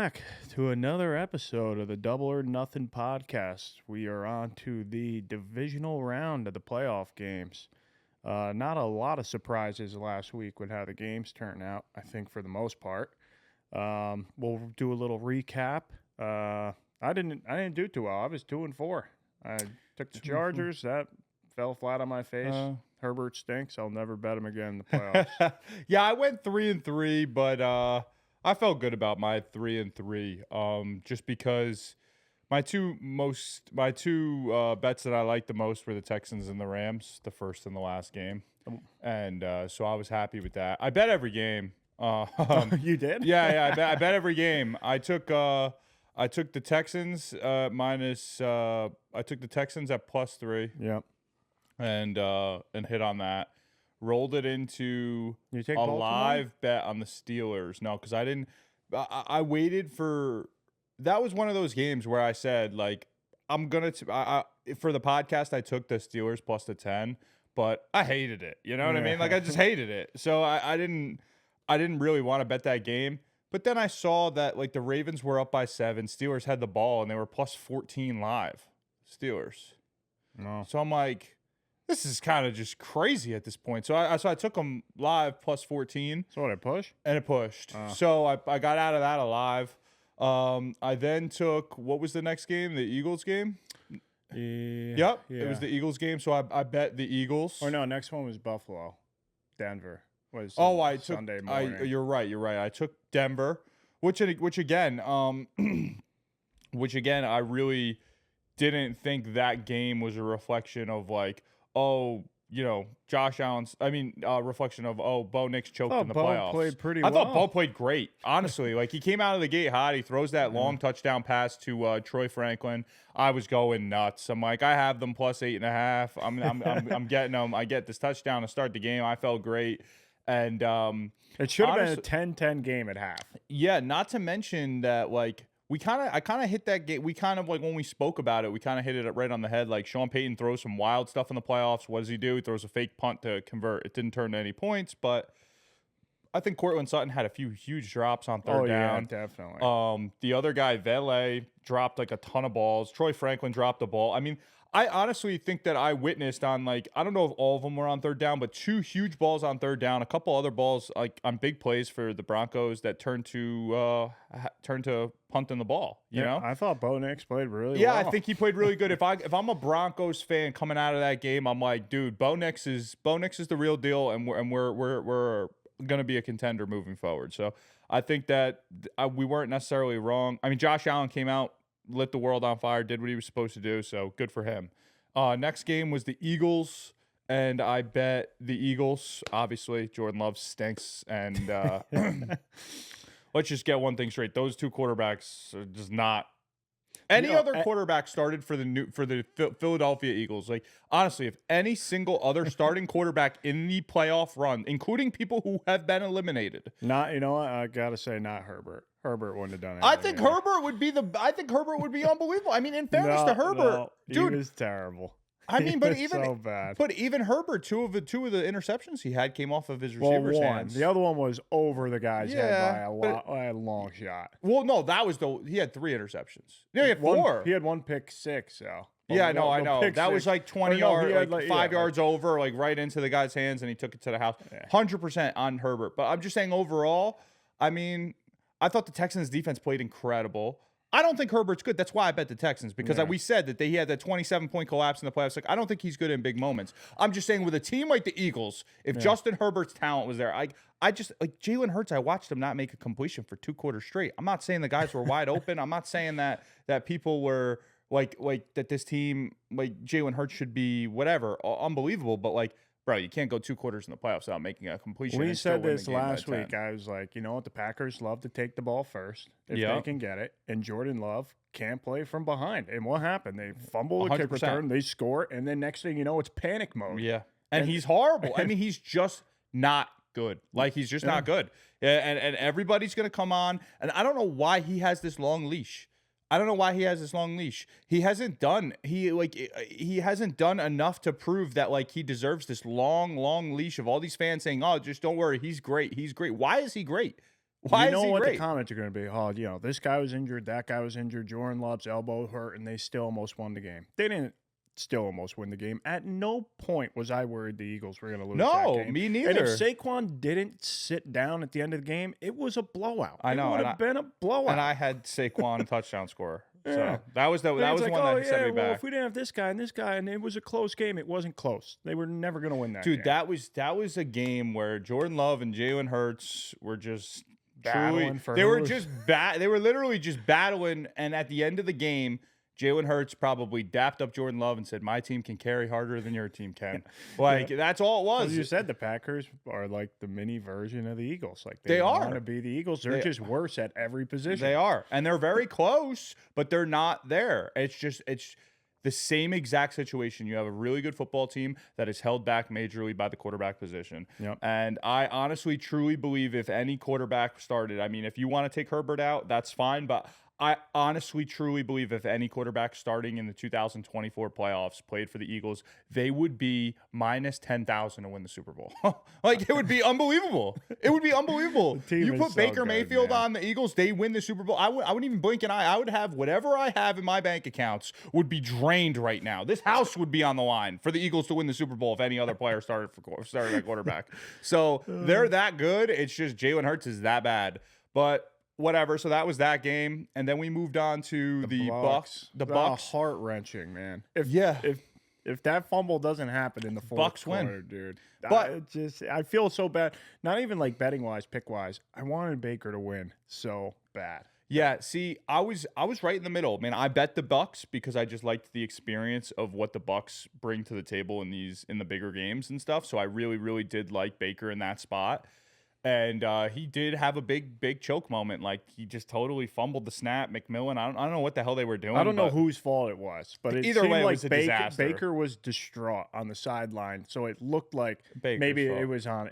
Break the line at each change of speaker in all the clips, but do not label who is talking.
back to another episode of the Double or Nothing podcast. We are on to the divisional round of the playoff games. Not a lot of surprises last week with how the games turned out, I think, for the most part. We'll do a little recap. I didn't do too well. I was 2-4. I took the Chargers. That fell flat on my face. Herbert stinks. I'll never bet him again in the playoffs.
Yeah, I went 3-3, but I felt good about my 3-3. Just because my two bets that I liked the most were the Texans and the Rams, the first and the last game, and so I was happy with that. I bet every game.
You did?
Yeah. I bet every game. I took the Texans minus. I took the Texans at +3.
Yep.
And hit on that. Rolled it into
You take
a
Baltimore?
live bet on the Steelers. No, because I didn't. I waited for. That was one of those games where I said, like, I'm gonna. For the podcast, I took the Steelers plus the 10, but I hated it. You know what I mean? Like, I just hated it. So I didn't really want to bet that game. But then I saw that, like, the Ravens were up by 7. Steelers had the ball and they were +14 live. Steelers.
No.
So I'm like, this is kind of just crazy at this point. So I took them live +14.
So what, I push?
And it pushed. So I got out of that alive. I then took, what was the next game? The Eagles game?
Yeah.
It was the Eagles game. So I bet the Eagles.
Or no, next one was Buffalo. Denver was
I took
Sunday morning.
You're right. I took Denver, which again, I really didn't think that game was a reflection of, like, Josh Allen's. Reflection of Bo Nix choked in the playoffs.
Played pretty
I
well.
thought Bo played great, honestly. Like, he came out of the gate hot. He throws that long touchdown pass to Troy Franklin. I was going nuts. I'm like, I have them +8.5. I'm getting them. I get this touchdown to start the game. I felt great, and
it should have been a 10-10 game at half.
Yeah, not to mention that, like, I kind of hit that game. We kind of, like, when we spoke about it, we kind of hit it right on the head. Like, Sean Payton throws some wild stuff in the playoffs. What does he do? He throws a fake punt to convert. It didn't turn to any points, but I think Cortland Sutton had a few huge drops on third down.
Yeah, definitely.
The other guy, Vele, dropped, like, a ton of balls. Troy Franklin dropped the ball. I mean, I honestly think that I witnessed on, like, I don't know if all of them were on third down, but 2 huge balls on third down, a couple other balls, like, on big plays for the Broncos that turned to punting the ball. You know,
I thought Bo Nix played really well.
Yeah, I think he played really good. If I'm a Broncos fan coming out of that game, I'm like, dude, Bo Nix is the real deal, and we're going to be a contender moving forward. So I think that we weren't necessarily wrong. I mean, Josh Allen came out, lit the world on fire, did what he was supposed to do, so good for him. Next game was the Eagles, and I bet the Eagles. Obviously, Jordan Love stinks, and let's just get one thing straight. Those 2 quarterbacks are just not. Any other quarterback started for the Philadelphia Eagles. Like, honestly, if any single other starting quarterback in the playoff run, including people who have been eliminated.
You know what? I got to say, not Herbert. Herbert wouldn't have done anything.
I think Herbert would be unbelievable. I mean, in fairness to Herbert, dude,
he was terrible.
I mean, but even
so bad.
But even Herbert, two of the interceptions he had came off of his receivers' hands.
The other one was over the guy's head by a long shot.
Well, no, he had 3 interceptions. Yeah, he had 4.
He had 1 pick 6. So
yeah, I know. That was like 20 yards, like 5 yards over, like right into the guy's hands, and he took it to the house. 100% on Herbert. But I'm just saying, overall, I mean, I thought the Texans' defense played incredible. I don't think Herbert's good. That's why I bet the Texans, because we said that he had that 27-point collapse in the playoffs. Like, I don't think he's good in big moments. I'm just saying, with a team like the Eagles, if Justin Herbert's talent was there, I just, like, Jalen Hurts, I watched him not make a completion for 2 quarters straight. I'm not saying the guys were wide open. I'm not saying that people were like that this team, like, Jalen Hurts should be whatever, unbelievable, but, like, bro, you can't go 2 quarters in the playoffs without making a completion.
We said this last week. I was like, you know what? The Packers love to take the ball first if they can get it. And Jordan Love can't play from behind. And what happened? They fumble the kick return, they score, and then next thing you know, it's panic mode.
Yeah. And he's horrible. I mean, he's just not good. Like, he's just not good. And everybody's going to come on. And I don't know why he has this long leash. He hasn't done enough to prove that, like, he deserves this long leash of all these fans saying, "Oh, just don't worry, he's great. Why is he great? Why
you
is
know
he
what
great?
the comments are going to be? Oh, this guy was injured, that guy was injured, Jordan Love's elbow hurt, and they still almost won the game. They didn't still almost win the game. At no point was I worried the Eagles were going to lose that
No,
game.
me
And if
neither.
Saquon didn't sit down at the end of the game, it was a blowout.
I know,
It would have been a blowout.
And I had Saquon touchdown scorer.
Yeah.
So that was the
And it's
one
like,
that set me
well,
back.
if we didn't have this guy and this guy, and it was a close game, it wasn't close. They were never going to win that
Dude,
game.
that was a game where Jordan Love and Jalen Hurts were just
Battling for
they
who
were
was-
just they were literally just battling, and at the end of the game, Jalen Hurts probably dapped up Jordan Love and said, "My team can carry harder than your team can." Like that's all it was.
As you said, the Packers are like the mini version of the Eagles. Like
They are.
want to be the Eagles. They're just worse at every position.
They are, and they're very close, but they're not there. It's the same exact situation. You have a really good football team that is held back majorly by the quarterback position.
Yep.
And I honestly, truly believe if any quarterback started, I mean, if you want to take Herbert out, that's fine. But I honestly, truly believe if any quarterback starting in the 2024 playoffs played for the Eagles, they would be minus 10,000 to win the Super Bowl. Like, it would be unbelievable. It would be unbelievable.
team
You
is
put
so
Baker
good,
Mayfield
man.
on the Eagles, they win the Super Bowl. I wouldn't even blink an eye. I would have whatever I have in my bank accounts would be drained right now. This house would be on the line for the Eagles to win the Super Bowl if any other player started at quarterback. So they're that good. It's just Jalen Hurts is that bad. But whatever. So that was that game, and then we moved on to the Bucks. The Bucks.
Heart wrenching, man. If that fumble doesn't happen in the fourth
Bucks
quarter,
win.
dude.
But
I feel so bad. Not even like betting wise, pick wise. I wanted Baker to win so bad.
yeah, see, I was right in the middle. Man, I bet the Bucks because I just liked the experience of what the Bucks bring to the table in the bigger games and stuff. So I really, really did like Baker in that spot. And he did have a big choke moment. Like, he just totally fumbled the snap. McMillan, I don't know what the hell they were doing.
I don't know
but
whose fault it was, but it
Either
seemed
way, it
like
was a
Baker,
disaster.
Baker was distraught on the sideline, so it looked like
Baker's
maybe
fault.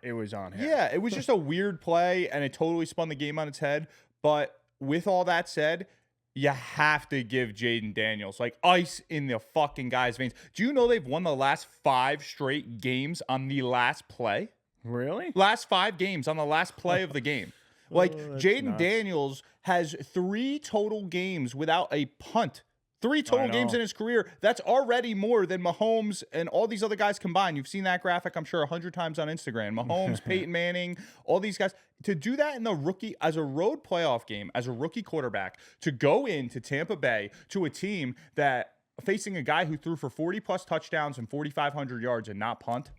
it was on him.
Yeah, it was just a weird play, and it totally spun the game on its head. But with all that said, you have to give Jaden Daniels like ice in the fucking guy's veins. Do you know they've won the last 5 straight games on the last play?
Really?
Last 5 games on the last play of the game. Like,
that's
Jaden
nuts.
Daniels has 3 total games without a punt. 3 total games
know.
in his career. That's already more than Mahomes and all these other guys combined. You've seen that graphic, I'm sure, 100 times on Instagram. Mahomes, Peyton Manning, all these guys. To do that in the rookie, as a road playoff game, as a rookie quarterback, to go into Tampa Bay to a team that facing a guy who threw for 40-plus touchdowns and 4,500 yards and not punt,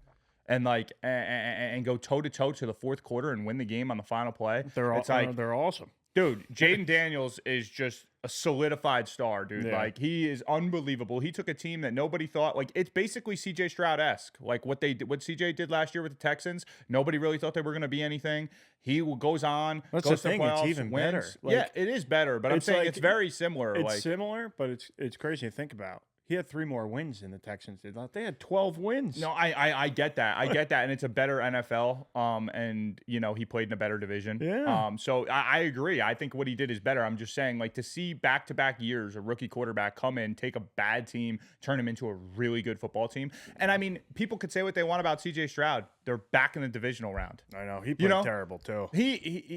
and like and go toe to toe to the fourth quarter and win the game on the final play.
They're
It's
awesome.
dude, Jaden Daniels is just a solidified star, dude.
Yeah.
Like, he is unbelievable. He took a team that nobody thought, like, it's basically CJ Stroud-esque. Like what CJ did last year with the Texans. Nobody really thought they were going to be anything. He goes on,
That's
goes
the thing,
to
it's
playoffs,
even
wins.
better.
Yeah,
Like,
it is better, but I'm
it's
saying
like-
it's very similar.
It's
like,
similar, but it's crazy to think about. He had 3 more wins than the Texans did. Like, they had 12 wins.
no, I get that. I get that. And it's a better NFL. And he played in a better division.
Yeah.
So I agree. I think what he did is better. I'm just saying, like, to see back-to-back years a rookie quarterback come in, take a bad team, turn him into a really good football team. And I mean, people could say what they want about CJ Stroud. They're back in the divisional round.
I know. He played terrible too.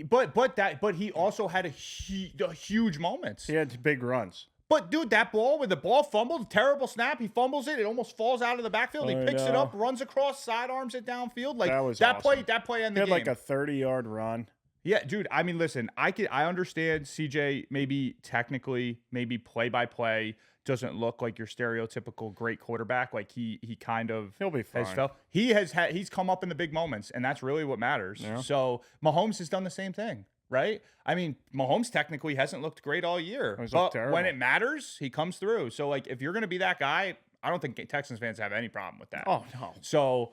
But he also had a huge moments.
He had big runs.
But dude, that ball with the ball fumbled, terrible snap. He fumbles it. It almost falls out of the backfield. He
I
picks it
know.
up, runs across, sidearms it downfield. Like
That was
that
awesome.
play ended
He
the
had
game.
like a 30-yard run.
Yeah, dude. I mean, listen, I understand CJ maybe technically, maybe play by play doesn't look like your stereotypical great quarterback. Like he kind of
He'll be fine.
He's come up in the big moments, and that's really what matters.
Yeah.
So Mahomes has done the same thing. Right? I mean, Mahomes technically hasn't looked great all year.
He's
But
looked terrible.
when it matters, he comes through. So, like, if you're going to be that guy, I don't think Texans fans have any problem with that.
Oh no.
So,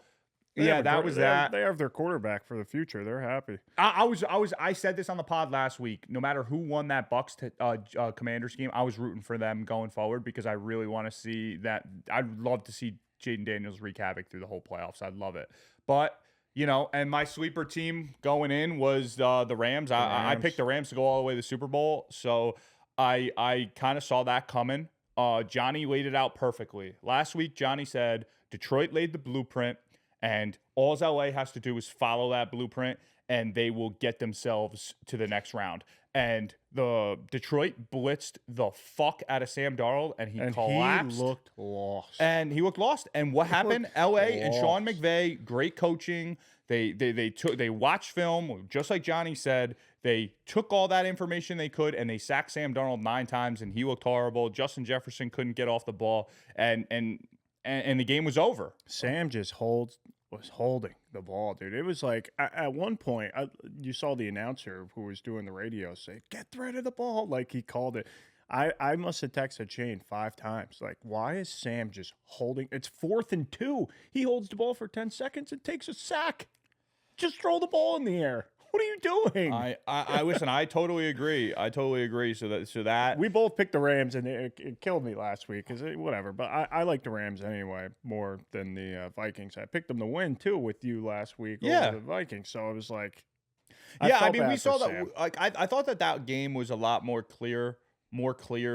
They
yeah,
have a
that
quarter-
was
they have-
that.
They have their quarterback for the future. They're happy.
I said this on the pod last week. No matter who won that Bucks Commanders game, I was rooting for them going forward because I really want to see that. I'd love to see Jaden Daniels wreak havoc through the whole playoffs. I'd love it. But and my sleeper team going in was the Rams. I picked the Rams to go all the way to the Super Bowl. So I kind of saw that coming. Johnny laid it out perfectly. Last week, Johnny said Detroit laid the blueprint, and all LA has to do is follow that blueprint. and they will get themselves to the next round. And the Detroit blitzed the fuck out of Sam Darnold, and he collapsed.
He looked lost.
And what happened? LA and Sean
lost.
McVay, great coaching. They watched film, just like Johnny said. They took all that information they could, and they sacked Sam Darnold 9 times, and he looked horrible. Justin Jefferson couldn't get off the ball, and the game was over.
Sam just was holding the ball, dude. It was like at one point, you saw the announcer who was doing the radio say, "Get rid of the ball," like he called it. I must have texted Shane 5 times. Like, why is Sam just holding? It's 4th and 2. He holds the ball for 10 seconds and takes a sack. Just throw the ball in the air. What are you doing?
I listen. I totally agree. So that
we both picked the Rams, and it killed me last week because whatever. But I like the Rams anyway more than the Vikings. I picked them to win too with you last week over the Vikings. So it was like,
I mean, we saw that. Sam. Like I thought that game was a lot more clear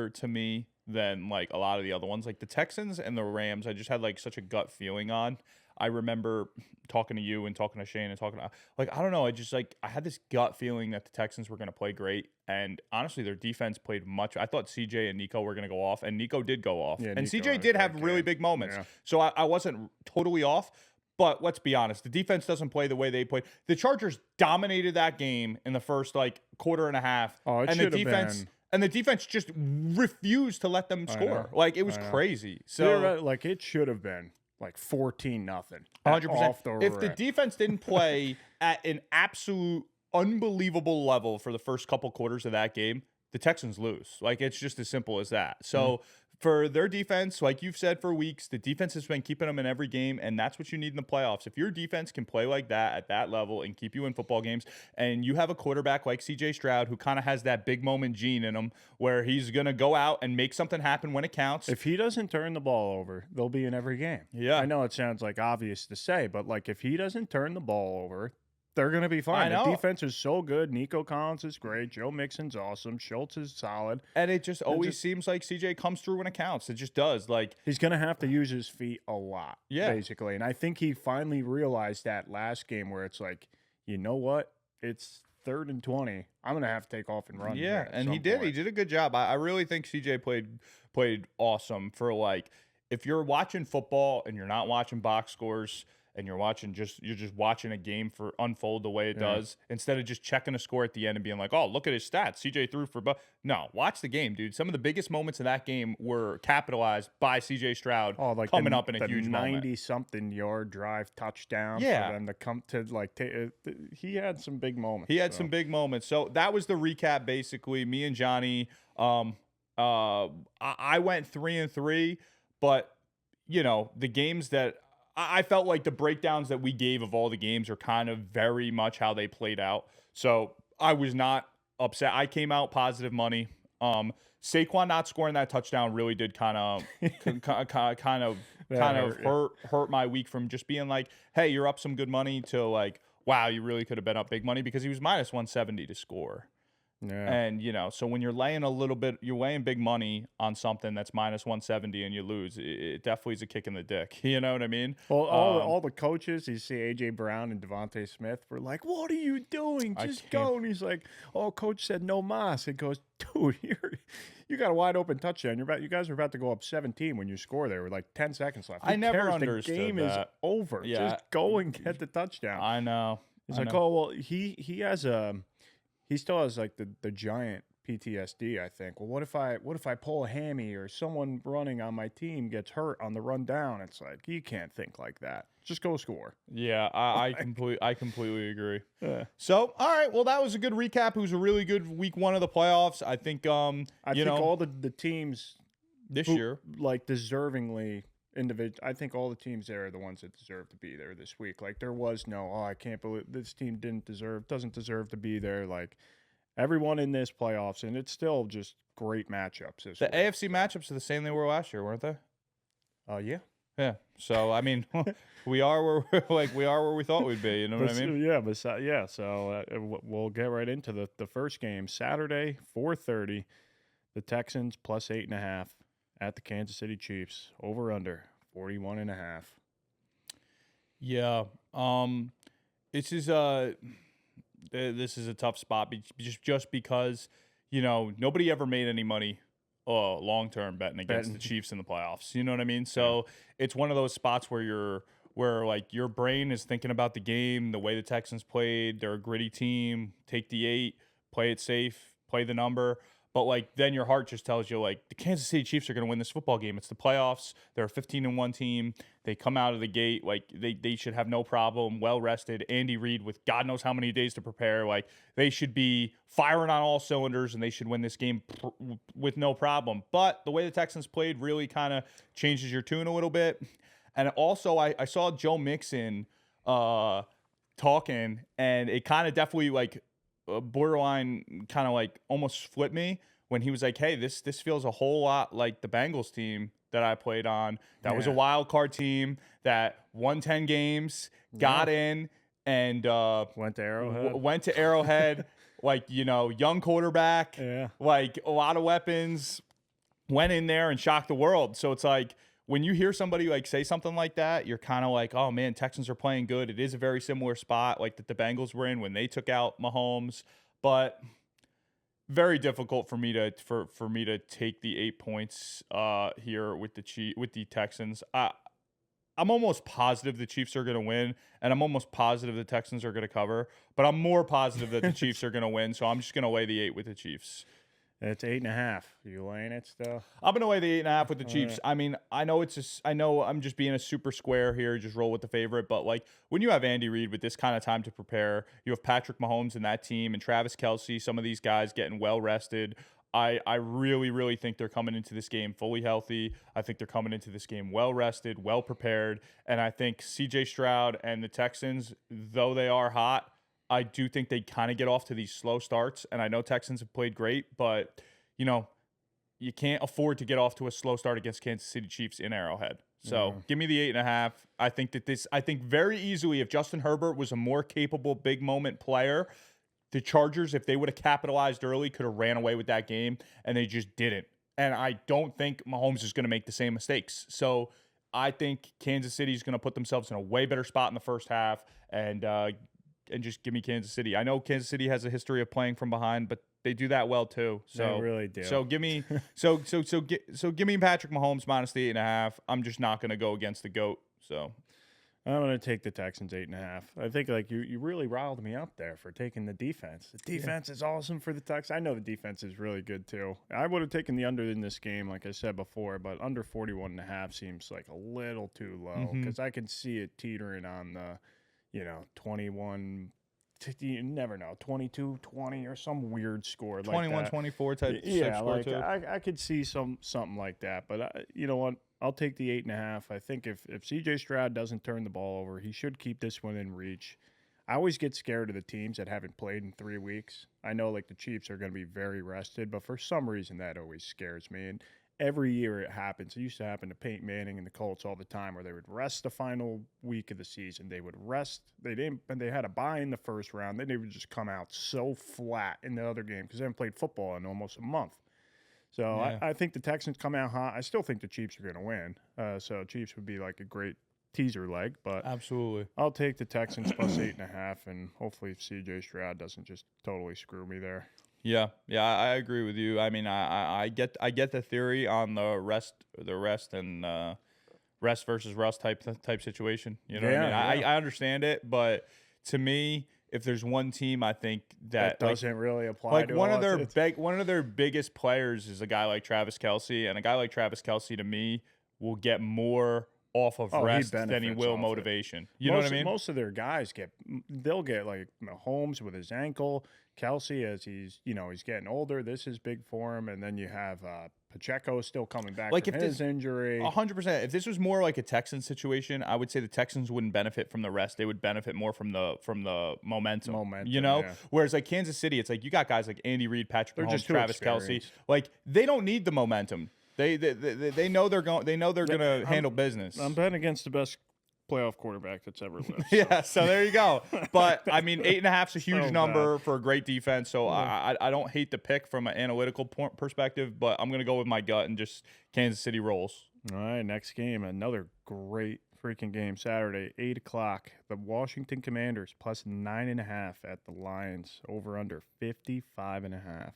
to me than like a lot of the other ones. Like the Texans and the Rams, I just had like such a gut feeling on. I remember talking to you and talking to Shane and talking to, like, I don't know. I had this gut feeling that the Texans were going to play great. And honestly, their defense played much. I thought CJ and Nico were going to go off, and Nico did go off.
Yeah,
and
Nico
CJ did have really big moments. Yeah. So I wasn't totally off. But let's be honest, the defense doesn't play the way they played. The Chargers dominated that game in the first like quarter and a half.
Oh, it should have been.
And the defense just refused to let them score. Like, it was crazy. So
right. Like, it should have been like 14-0.
100%. If the defense didn't play at an absolute unbelievable level for the first couple quarters of that game, the Texans lose. Like, it's just as simple as that. So for their defense, like you've said for weeks, the defense has been keeping them in every game, and that's what you need in the playoffs. If your defense can play like that at that level and keep you in football games, and you have a quarterback like CJ Stroud who kind of has that big moment gene in him where he's going to go out and make something happen when it counts.
If he doesn't turn the ball over, they'll be in every game.
Yeah.
I know it sounds like obvious to say, but like if he doesn't turn the ball over, they're going to be fine. The defense is so good. Nico Collins is great. Joe Mixon's awesome. Schultz is solid.
And it just always seems like CJ comes through when it counts. It just does. Like,
he's going to have to use his feet a lot, basically. And I think he finally realized that last game where it's like, you know what? It's 3rd and 20. I'm going to have to take off and run.
Yeah, and he did. Point. He did a good job. I really think CJ played awesome for, like, if you're watching football and you're not watching box scores – and you're just watching a game for unfold the way it does, instead of just checking a score at the end and being like, oh, look at his stats. CJ threw for no, watch the game, dude. Some of the biggest moments of that game were capitalized by CJ Stroud coming up in a huge
90-something yard drive touchdown for them to come to he had some big moments.
He had some big moments. So that was the recap, basically. Me and Johnny, I went 3-3, but you know, the games that I felt like the breakdowns that we gave of all the games are kind of very much how they played out. So I was not upset. I came out positive money. Saquon not scoring that touchdown really did kind of hurt my week from just being like, hey, you're up some good money to like, wow, you really could have been up big money because he was minus 170 to score. Yeah. And, you know, so when you're laying you're laying big money on something that's minus 170 and you lose, it definitely is a kick in the dick. You know what I mean?
Well, all the coaches, you see A.J. Brown and Devontae Smith were like, what are you doing? Just go. And he's like, oh, coach said no mas. It goes, dude, you got a wide open touchdown. You guys are about to go up 17 when you score there with like 10 seconds left.
I never understood
the game
that.
Is over.
Yeah.
Just go and get the touchdown.
I know.
He's like, oh, well, he has he still has like the giant PTSD, I think. Well, what if I pull a hammy or someone running on my team gets hurt on the run down? It's like, you can't think like that. Just go score.
Yeah, I completely agree. Yeah. So, all right, well, that was a good recap. It was a really good week 1 of the playoffs. I think I think
all the teams
this year,
like, deservingly individual. I think all the teams there are the ones that deserve to be there this week. Like, there was no, I can't believe this team doesn't deserve to be there. Like, everyone in this playoffs, and it's still just great matchups.
The week. AFC matchups are the same they were last year, weren't they?
Yeah.
Yeah. So I mean, we are where we thought we'd be. You know what I mean?
Yeah. But yeah. So we'll get right into the first game. Saturday, 4:30. The Texans plus 8.5 at the Kansas City Chiefs. Over under 41.5.
Yeah. This is this is a tough spot just because, nobody ever made any money long term betting against the Chiefs in the playoffs. You know what I mean? So it's one of those spots where like your brain is thinking about the game, the way the Texans played. They're a gritty team. Take the 8, play it safe, play the number. But like then your heart just tells you like the Kansas City Chiefs are going to win this football game. It's the playoffs. They're a 15-1 team. They come out of the gate like they should have no problem. Well rested. Andy Reid with God knows how many days to prepare. Like they should be firing on all cylinders and they should win this game with no problem. But the way the Texans played really kind of changes your tune a little bit. And also I saw Joe Mixon talking, and it kind of definitely like borderline kind of like almost flipped me when he was like, hey, this feels a whole lot like the Bengals team that I played on. That was a wild card team that won 10 games, got in, and
went to
Arrowhead. Like, young quarterback, like a lot of weapons, went in there and shocked the world. So it's like when you hear somebody like say something like that, you're kind of like, oh man, Texans are playing good. It is a very similar spot like that the Bengals were in when they took out Mahomes, but very difficult for me to take the 8 points here with the Texans. I'm almost positive the Chiefs are going to win, and I'm almost positive the Texans are going to cover, but I'm more positive that the Chiefs are going to win, so I'm just going to lay the 8 with the Chiefs.
It's 8.5. You laying it still?
I'm gonna weigh the 8.5 with the Chiefs. Right. I mean, I know I'm just being a super square here, just roll with the favorite. But like when you have Andy Reid with this kind of time to prepare, you have Patrick Mahomes in that team and Travis Kelce, some of these guys getting well rested. I really, really think they're coming into this game fully healthy. I think they're coming into this game well rested, well prepared, and I think C.J. Stroud and the Texans, though they are hot, I do think they kind of get off to these slow starts, and I know Texans have played great, but, you can't afford to get off to a slow start against Kansas City Chiefs in Arrowhead. So give me the 8.5. I think very easily if Justin Herbert was a more capable big moment player, the Chargers, if they would have capitalized early, could have ran away with that game, and they just didn't. And I don't think Mahomes is going to make the same mistakes. So I think Kansas City is going to put themselves in a way better spot in the first half, and just give me Kansas City. I know Kansas City has a history of playing from behind, but they do that well too. So
they really do.
So give me give me Patrick Mahomes minus the 8.5. I'm just not going to go against the GOAT. So
I'm going to take the Texans 8.5. I think like you really riled me up there for taking the defense. The defense is awesome for the Texans. I know the defense is really good too. I would have taken the under in this game, like I said before, but under 41.5 seems like a little too low because I can see it teetering on the 21, you never know, 22-20 or some weird score
21-24 type score too.
I could see something like that, but you know what? I'll take the 8.5. I think if C.J. Stroud doesn't turn the ball over, he should keep this one in reach. I always get scared of the teams that haven't played in 3 weeks. I know like the Chiefs are going to be very rested, but for some reason that always scares me. And every year it happens. It used to happen to Peyton Manning and the Colts all the time where they would rest the final week of the season. They would rest. They had a bye in the first round. Then they would just come out so flat in the other game because they haven't played football in almost a month. So yeah. I think the Texans come out hot. I still think the Chiefs are going to win. So Chiefs would be like a great teaser leg. But
absolutely,
I'll take the Texans plus 8.5, and hopefully C.J. Stroud doesn't just totally screw me there.
Yeah, I agree with you. I mean, I get the theory on the rest and rest versus rust type situation. You know what I mean? I understand it, but to me, if there's one team, I think that
doesn't really apply.
Like
to
one of their biggest players is a guy like Travis Kelce, and a guy like Travis Kelce to me will get more off of rest than he will motivation. You know what I mean?
Most of their guys they'll get like Mahomes with his ankle, Kelce as he's getting older. This is big for him, and then you have Pacheco still coming back from his injury.
100%. If this was more like a Texans situation, I would say the Texans wouldn't benefit from the rest. They would benefit more from the momentum. Whereas like Kansas City, it's like you got guys like Andy Reid, Patrick Mahomes, Travis Kelce. Like they don't need the momentum. They know they're going to handle business.
I'm betting against the best playoff quarterback that's ever lived.
Yeah, so there you go. But I mean, 8.5 is a huge number for a great defense. So I don't hate the pick from an analytical perspective, but I'm gonna go with my gut and just Kansas City rolls.
All right, next game, another great freaking game Saturday, 8 o'clock. The Washington Commanders plus 9.5 at the Lions. Over under 55.5.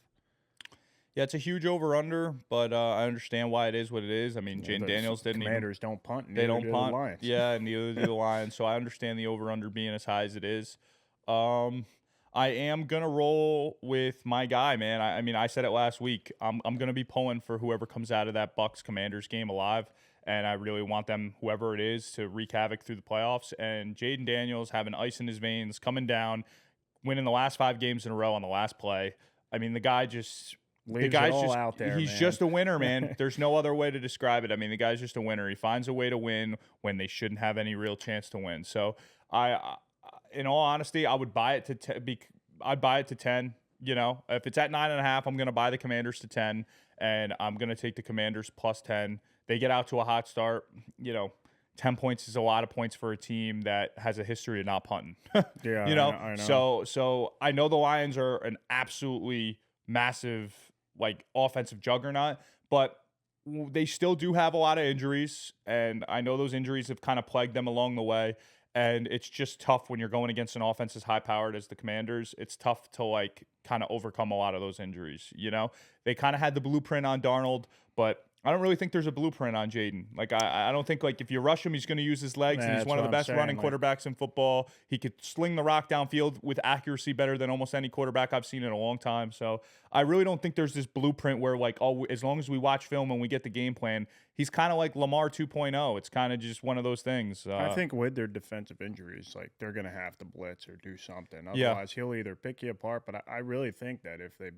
Yeah, it's a huge over-under, but I understand why it is what it is. I mean, Jaden Daniels didn't
Commanders don't punt.
They don't punt.
The Lions.
Yeah, neither do the Lions. So I understand the over-under being as high as it is. I am gonna roll with my guy, man. I mean, I said it last week. I'm gonna be pulling for whoever comes out of that Bucks Commanders game alive, and I really want them, whoever it is, to wreak havoc through the playoffs. And Jaden Daniels having ice in his veins, coming down, winning the last 5 games in a row on the last play. I mean, the guy just.
Leaves
the guy's
it all
just
out there,
he's
man.
just a winner, man. There's no other way to describe it. I mean, the guy's just a winner. He finds a way to win when they shouldn't have any real chance to win. So in all honesty, I would buy it to I'd buy it to 10. You know, if it's at 9.5, I'm gonna buy the Commanders to 10, and I'm gonna take the Commanders plus 10. They get out to a hot start. You know, 10 points is a lot of points for a team that has a history of not punting.
Yeah,
you know?
I know.
So I know the Lions are an absolutely massive offensive juggernaut, but they still do have a lot of injuries, and I know those injuries have kind of plagued them along the way, and it's just tough when you're going against an offense as high powered as the Commanders. It's tough to kind of overcome a lot of those injuries. You know, they kind of had the blueprint on Darnold, but I don't really think there's a blueprint on Jaden. I don't think if you rush him, he's going to use his legs, and he's one of the best running quarterbacks in football. He could sling the rock downfield with accuracy better than almost any quarterback I've seen in a long time. So I really don't think there's this blueprint where as long as we watch film and we get the game plan, he's kind of like Lamar 2.0. It's kind of just one of those things.
I think with their defensive injuries, they're going to have to blitz or do something. Otherwise, he'll either pick you apart. But I really think that if they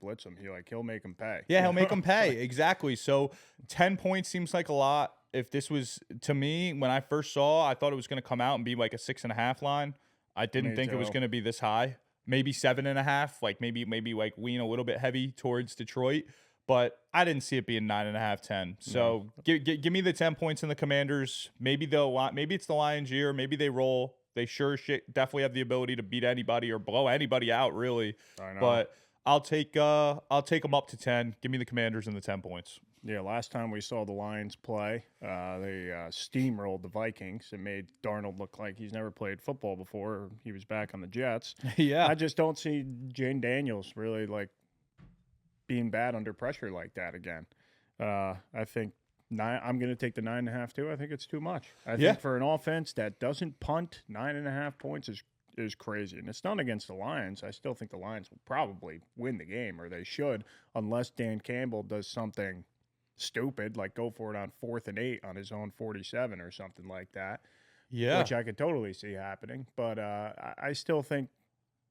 blitz him, he'll make him pay.
Yeah, he'll make him pay. Exactly. So 10 points seems like a lot. If this was, to me, when I first saw, I thought it was going to come out and be like a 6.5 line. I didn't think it was going to be this high. Maybe 7.5. Maybe lean a little bit heavy towards Detroit. But I didn't see it being 9.5, 10. So give me the 10 points in the Commanders. Maybe it's the Lions' year. Maybe they roll. They definitely have the ability to beat anybody or blow anybody out, really.
I know.
But I'll take them up to 10. Give me the Commanders and the 10 points.
Yeah, last time we saw the Lions play, they steamrolled the Vikings and made Darnold look like he's never played football before. He was back on the Jets.
Yeah.
I just don't see Jaden Daniels really being bad under pressure like that again. I think I'm going to take the 9.5 too. I think it's too much. I think for an offense that doesn't punt, 9.5 points is crazy. And it's not against the Lions. I still think the Lions will probably win the game, or they should, unless Dan Campbell does something stupid, like go for it on 4th and 8 on his own 47 or something like that.
Yeah.
Which I could totally see happening. But I still think,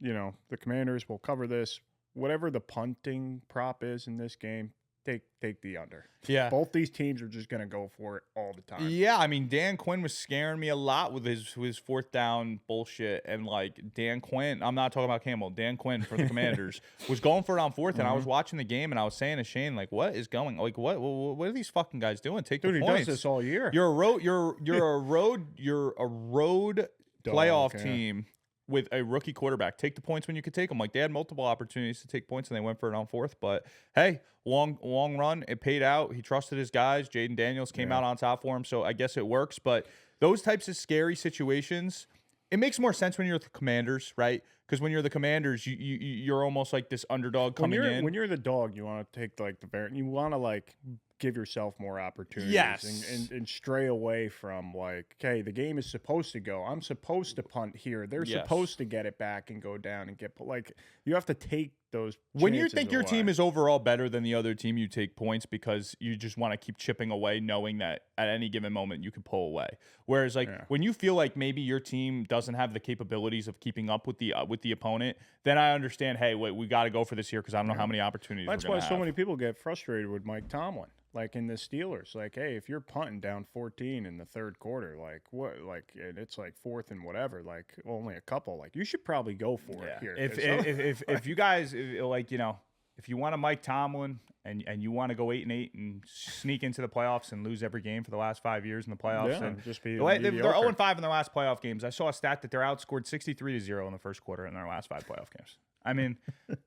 the Commanders will cover this. Whatever the punting prop is in this game, take the under.
Yeah.
Both these teams are just going to go for it all the time.
Yeah, I mean, Dan Quinn was scaring me a lot with his 4th down bullshit. And, Dan Quinn, I'm not talking about Campbell, Dan Quinn for the Commanders, was going for it on 4th, and I was watching the game, and I was saying to Shane, what is going on? What are these fucking guys doing? Take the points.
Dude, he does this all year.
You're a road playoff team with a rookie quarterback. Take the points when you could take them. They had multiple opportunities to take points, and they went for it on 4th. But, hey, long run, it paid out. He trusted his guys. Jaden Daniels came out on top for him, so I guess it works. But those types of scary situations, it makes more sense when you're the Commanders, right? Because when you're the Commanders, you're almost like this underdog coming in.
When you're the dog, you want to take the variant. You want to give yourself more opportunities.
Yes.
And stray away from okay, the game is supposed to go. I'm supposed to punt here. They're supposed to get it back and go down and get you have to take those
when you think your
away.
Team is overall better than the other team, you take points because you just want to keep chipping away, knowing that at any given moment you can pull away. Whereas when you feel like maybe your team doesn't have the capabilities of keeping up with the opponent, then I understand, hey, wait, we got to go for this here because I don't know how many opportunities
That's
we're
why
gonna
so
have.
many people get frustrated with Mike Tomlin. In the Steelers, hey, if you're punting down 14 in the 3rd quarter, and it's 4th and whatever, only a couple, you should probably go for it here.
If you guys if you want a Mike Tomlin and you want to go 8-8 and sneak into the playoffs and lose every game for the last 5 years in the playoffs, and
just be
they're 0-5 in their last playoff games. I saw a stat that they're outscored 63-0 in the 1st quarter in their last 5 playoff games. I mean,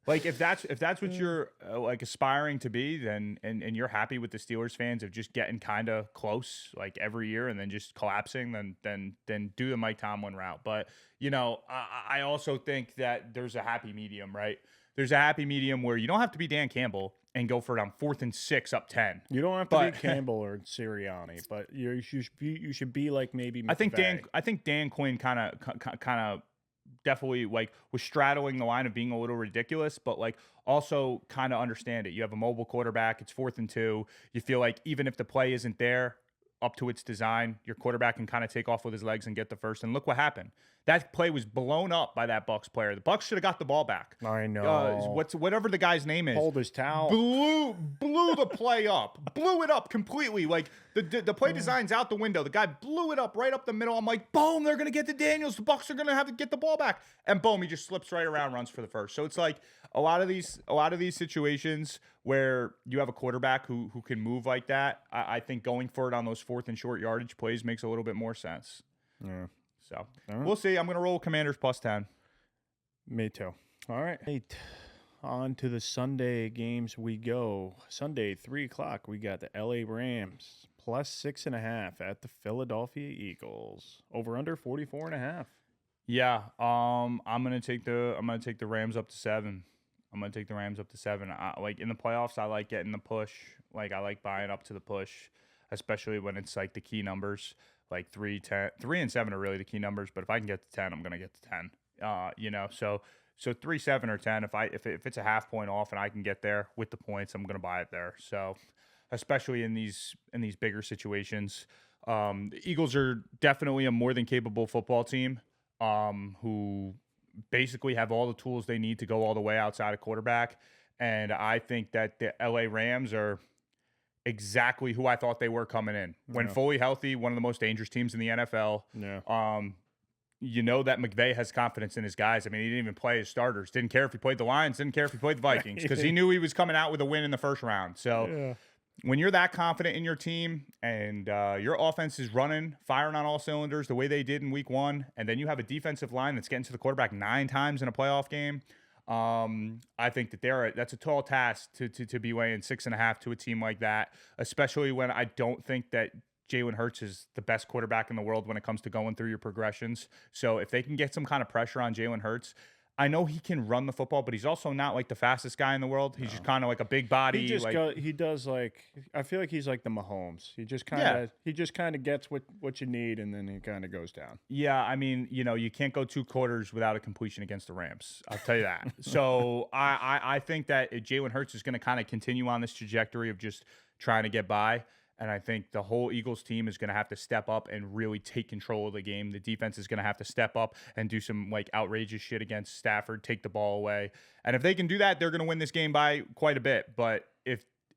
like if that's what you're like aspiring to be, then and you're happy with the Steelers fans of just getting kind of close like every year and then just collapsing, then do the Mike Tomlin route. But I also think that there's a happy medium, right? There's a happy medium where you don't have to be Dan Campbell and go for it on 4th and 6 up 10.
You don't have to be Campbell or Sirianni, but you should be like maybe McVay.
I think Dan Quinn kind of definitely like was straddling the line of being a little ridiculous, but like also kind of understand it. You have a mobile quarterback. It's 4th and 2. You feel like even if the play isn't there up to its design, your quarterback can kind of take off with his legs and get the first. And look what happened. That play was blown up by that Bucs player. The Bucs should have got the ball back.
I know.
Whatever the guy's name is.
Hold his towel.
Blew the play up. Blew it up completely. Like the play design's out the window. The guy blew it up right up the middle. I'm like, boom, they're gonna get to Daniels. The Bucs are gonna have to get the ball back. And boom, he just slips right around, runs for the first. So it's like a lot of these situations where you have a quarterback who can move like that. I think going for it on those 4th and short yardage plays makes a little bit more sense.
Yeah.
So we'll see. I'm going to roll Commanders plus 10.
Me too. All right. On to the Sunday games we go. Sunday, 3 o'clock, we got the LA Rams plus 6.5 at the Philadelphia Eagles. Over under 44.5.
Yeah. I'm going to take the Rams up to 7. I'm going to take the Rams up to 7. Like in the playoffs, I like getting the push. Like I like buying up to the push, especially when it's like the key numbers. Like 3 and 7 are really the key numbers, but if I can get to 10, I'm gonna get to 10. So 3, 7, or 10. If it's a half point off and I can get there with the points, I'm gonna buy it there. So especially in these bigger situations, the Eagles are definitely a more than capable football team, who basically have all the tools they need to go all the way outside of quarterback, and I think that the LA Rams are exactly who I thought they were coming in. When fully healthy, one of the most dangerous teams in the NFL.
Yeah.
That McVay has confidence in his guys. I mean, he didn't even play his starters. Didn't care if he played the Lions. Didn't care if he played the Vikings because he knew he was coming out with a win in the first round. So when you're that confident in your team and your offense is running, firing on all cylinders the way they did in week 1, and then you have a defensive line that's getting to the quarterback 9 times in a playoff game, I think that that's a tall task to be weighing 6.5 to a team like that, especially when I don't think that Jalen Hurts is the best quarterback in the world when it comes to going through your progressions. So if they can get some kind of pressure on Jalen Hurts, I know he can run the football, but he's also not like the fastest guy in the world. He's just kind of like a big body.
He does like, I feel like he's like the Mahomes. He just kind of gets what you need, and then he kind of goes down.
Yeah, I mean, you can't go 2 quarters without a completion against the Rams. I'll tell you that. So I think that Jalen Hurts is going to kind of continue on this trajectory of just trying to get by. And I think the whole Eagles team is going to have to step up and really take control of the game. The defense is going to have to step up and do some like outrageous shit against Stafford, take the ball away. And if they can do that, they're going to win this game by quite a bit. But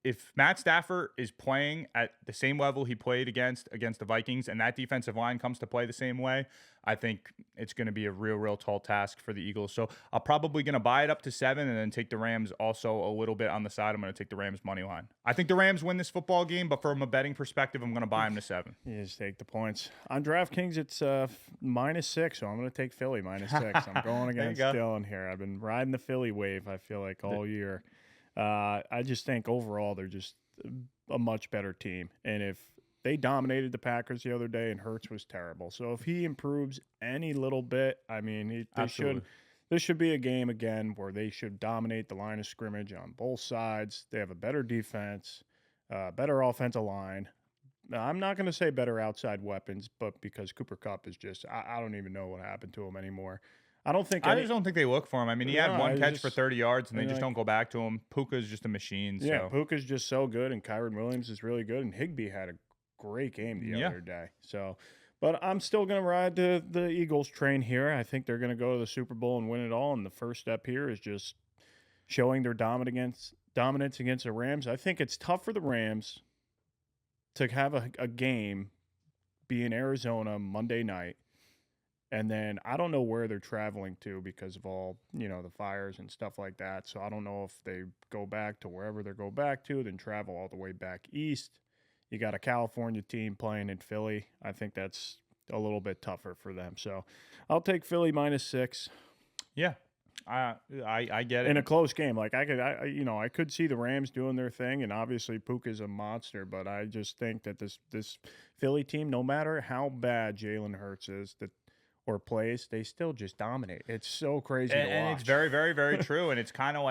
if Matt Stafford is playing at the same level he played against the Vikings, and that defensive line comes to play the same way, I think it's going to be a real tall task for the Eagles. So I'm probably going to buy it up to 7 and then take the Rams also a little bit on the side. I'm going to take the Rams money line. I think the Rams win this football game, but from a betting perspective, I'm going to buy them to 7.
You just take the points. On DraftKings, it's -6, so I'm going to take Philly -6. I'm going against Dylan here. I've been riding the Philly wave, I feel like, all year. I just think overall they're just a much better team. And if they dominated the Packers the other day and Hurts was terrible. So if he improves any little bit, I mean, this should be a game again where they should dominate the line of scrimmage on both sides. They have a better defense, better offensive line. Now, I'm not going to say better outside weapons, but because Cooper Kupp is just, I don't even know what happened to him anymore. I just don't think
they look for him. I mean, he had one catch for 30 yards, and they just don't go back to him. Puka's just a machine.
Yeah, Puka's just so good, and Kyron Williams is really good, and Higbee had a great game the other day. So, but I'm still going to ride the Eagles train here. I think they're going to go to the Super Bowl and win it all, and the first step here is just showing their dominance against the Rams. I think it's tough for the Rams to have a game be in Arizona Monday night. And then I don't know where they're traveling to because of all, the fires and stuff like that. So I don't know if they go back to wherever they go back to, then travel all the way back east. You got a California team playing in Philly. I think that's a little bit tougher for them. So I'll take Philly -6.
Yeah. I get it.
In a close game. Like I could see the Rams doing their thing, and obviously Puka's a monster, but I just think that this Philly team, no matter how bad Jalen Hurts is or plays, they still just dominate. It's so crazy to watch.
And it's very, very, very true. And it's kind of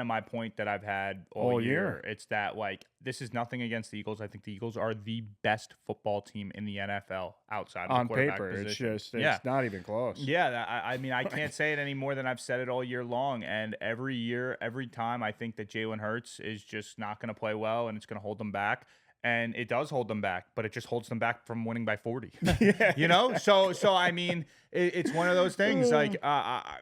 my point that I've had all year. It's that, like, this is nothing against the Eagles. I think the Eagles are the best football team in the NFL outside of the quarterback position.
It's not even close.
Yeah, I mean, I can't say it any more than I've said it all year long. And every year, every time, I think that Jalen Hurts is just not going to play well, and it's going to hold them back. And it does hold them back, but it just holds them back from winning by 40.
Yeah.
You know? So I mean, it's one of those things. Like, I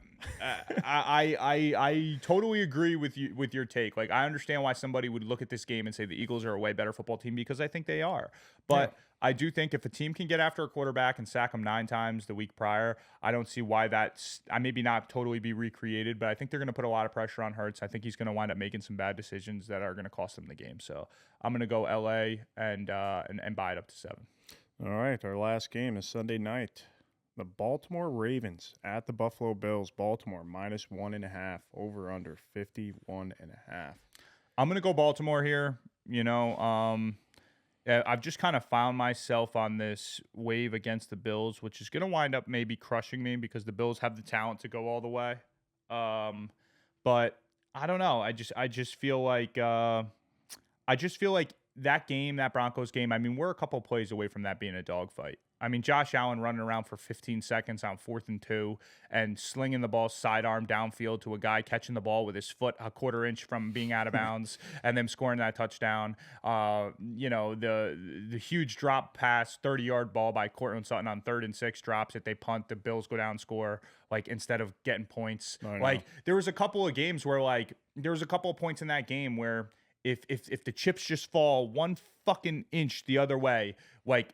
totally agree with your take. Like, I understand why somebody would look at this game and say the Eagles are a way better football team, because I think they are. But I do think if a team can get after a quarterback and sack him 9 times the week prior, I don't see why that's maybe not totally be recreated, but I think they're going to put a lot of pressure on Hurts. I think he's going to wind up making some bad decisions that are going to cost them the game. So I'm going to go LA and buy it up to 7.
All right, our last game is Sunday night. The Baltimore Ravens at the Buffalo Bills. Baltimore -1.5, over under 51.5.
I'm going to go Baltimore here. You know, I've just kind of found myself on this wave against the Bills, which is going to wind up maybe crushing me because the Bills have the talent to go all the way. But I don't know. I just feel like that game, that Broncos game, I mean, we're a couple plays away from that being a dogfight. I mean, Josh Allen running around for 15 seconds on 4th and 2 and slinging the ball sidearm downfield to a guy catching the ball with his foot a quarter inch from being out of bounds and them scoring that touchdown. You know, the huge drop pass, 30-yard ball by Cortland Sutton on 3rd and 6 drops it. They punt, the Bills go down, score, like, instead of getting points. Like, there was a couple of games where, like, there was a couple of points in that game where if the chips just fall 1 fucking inch the other way, like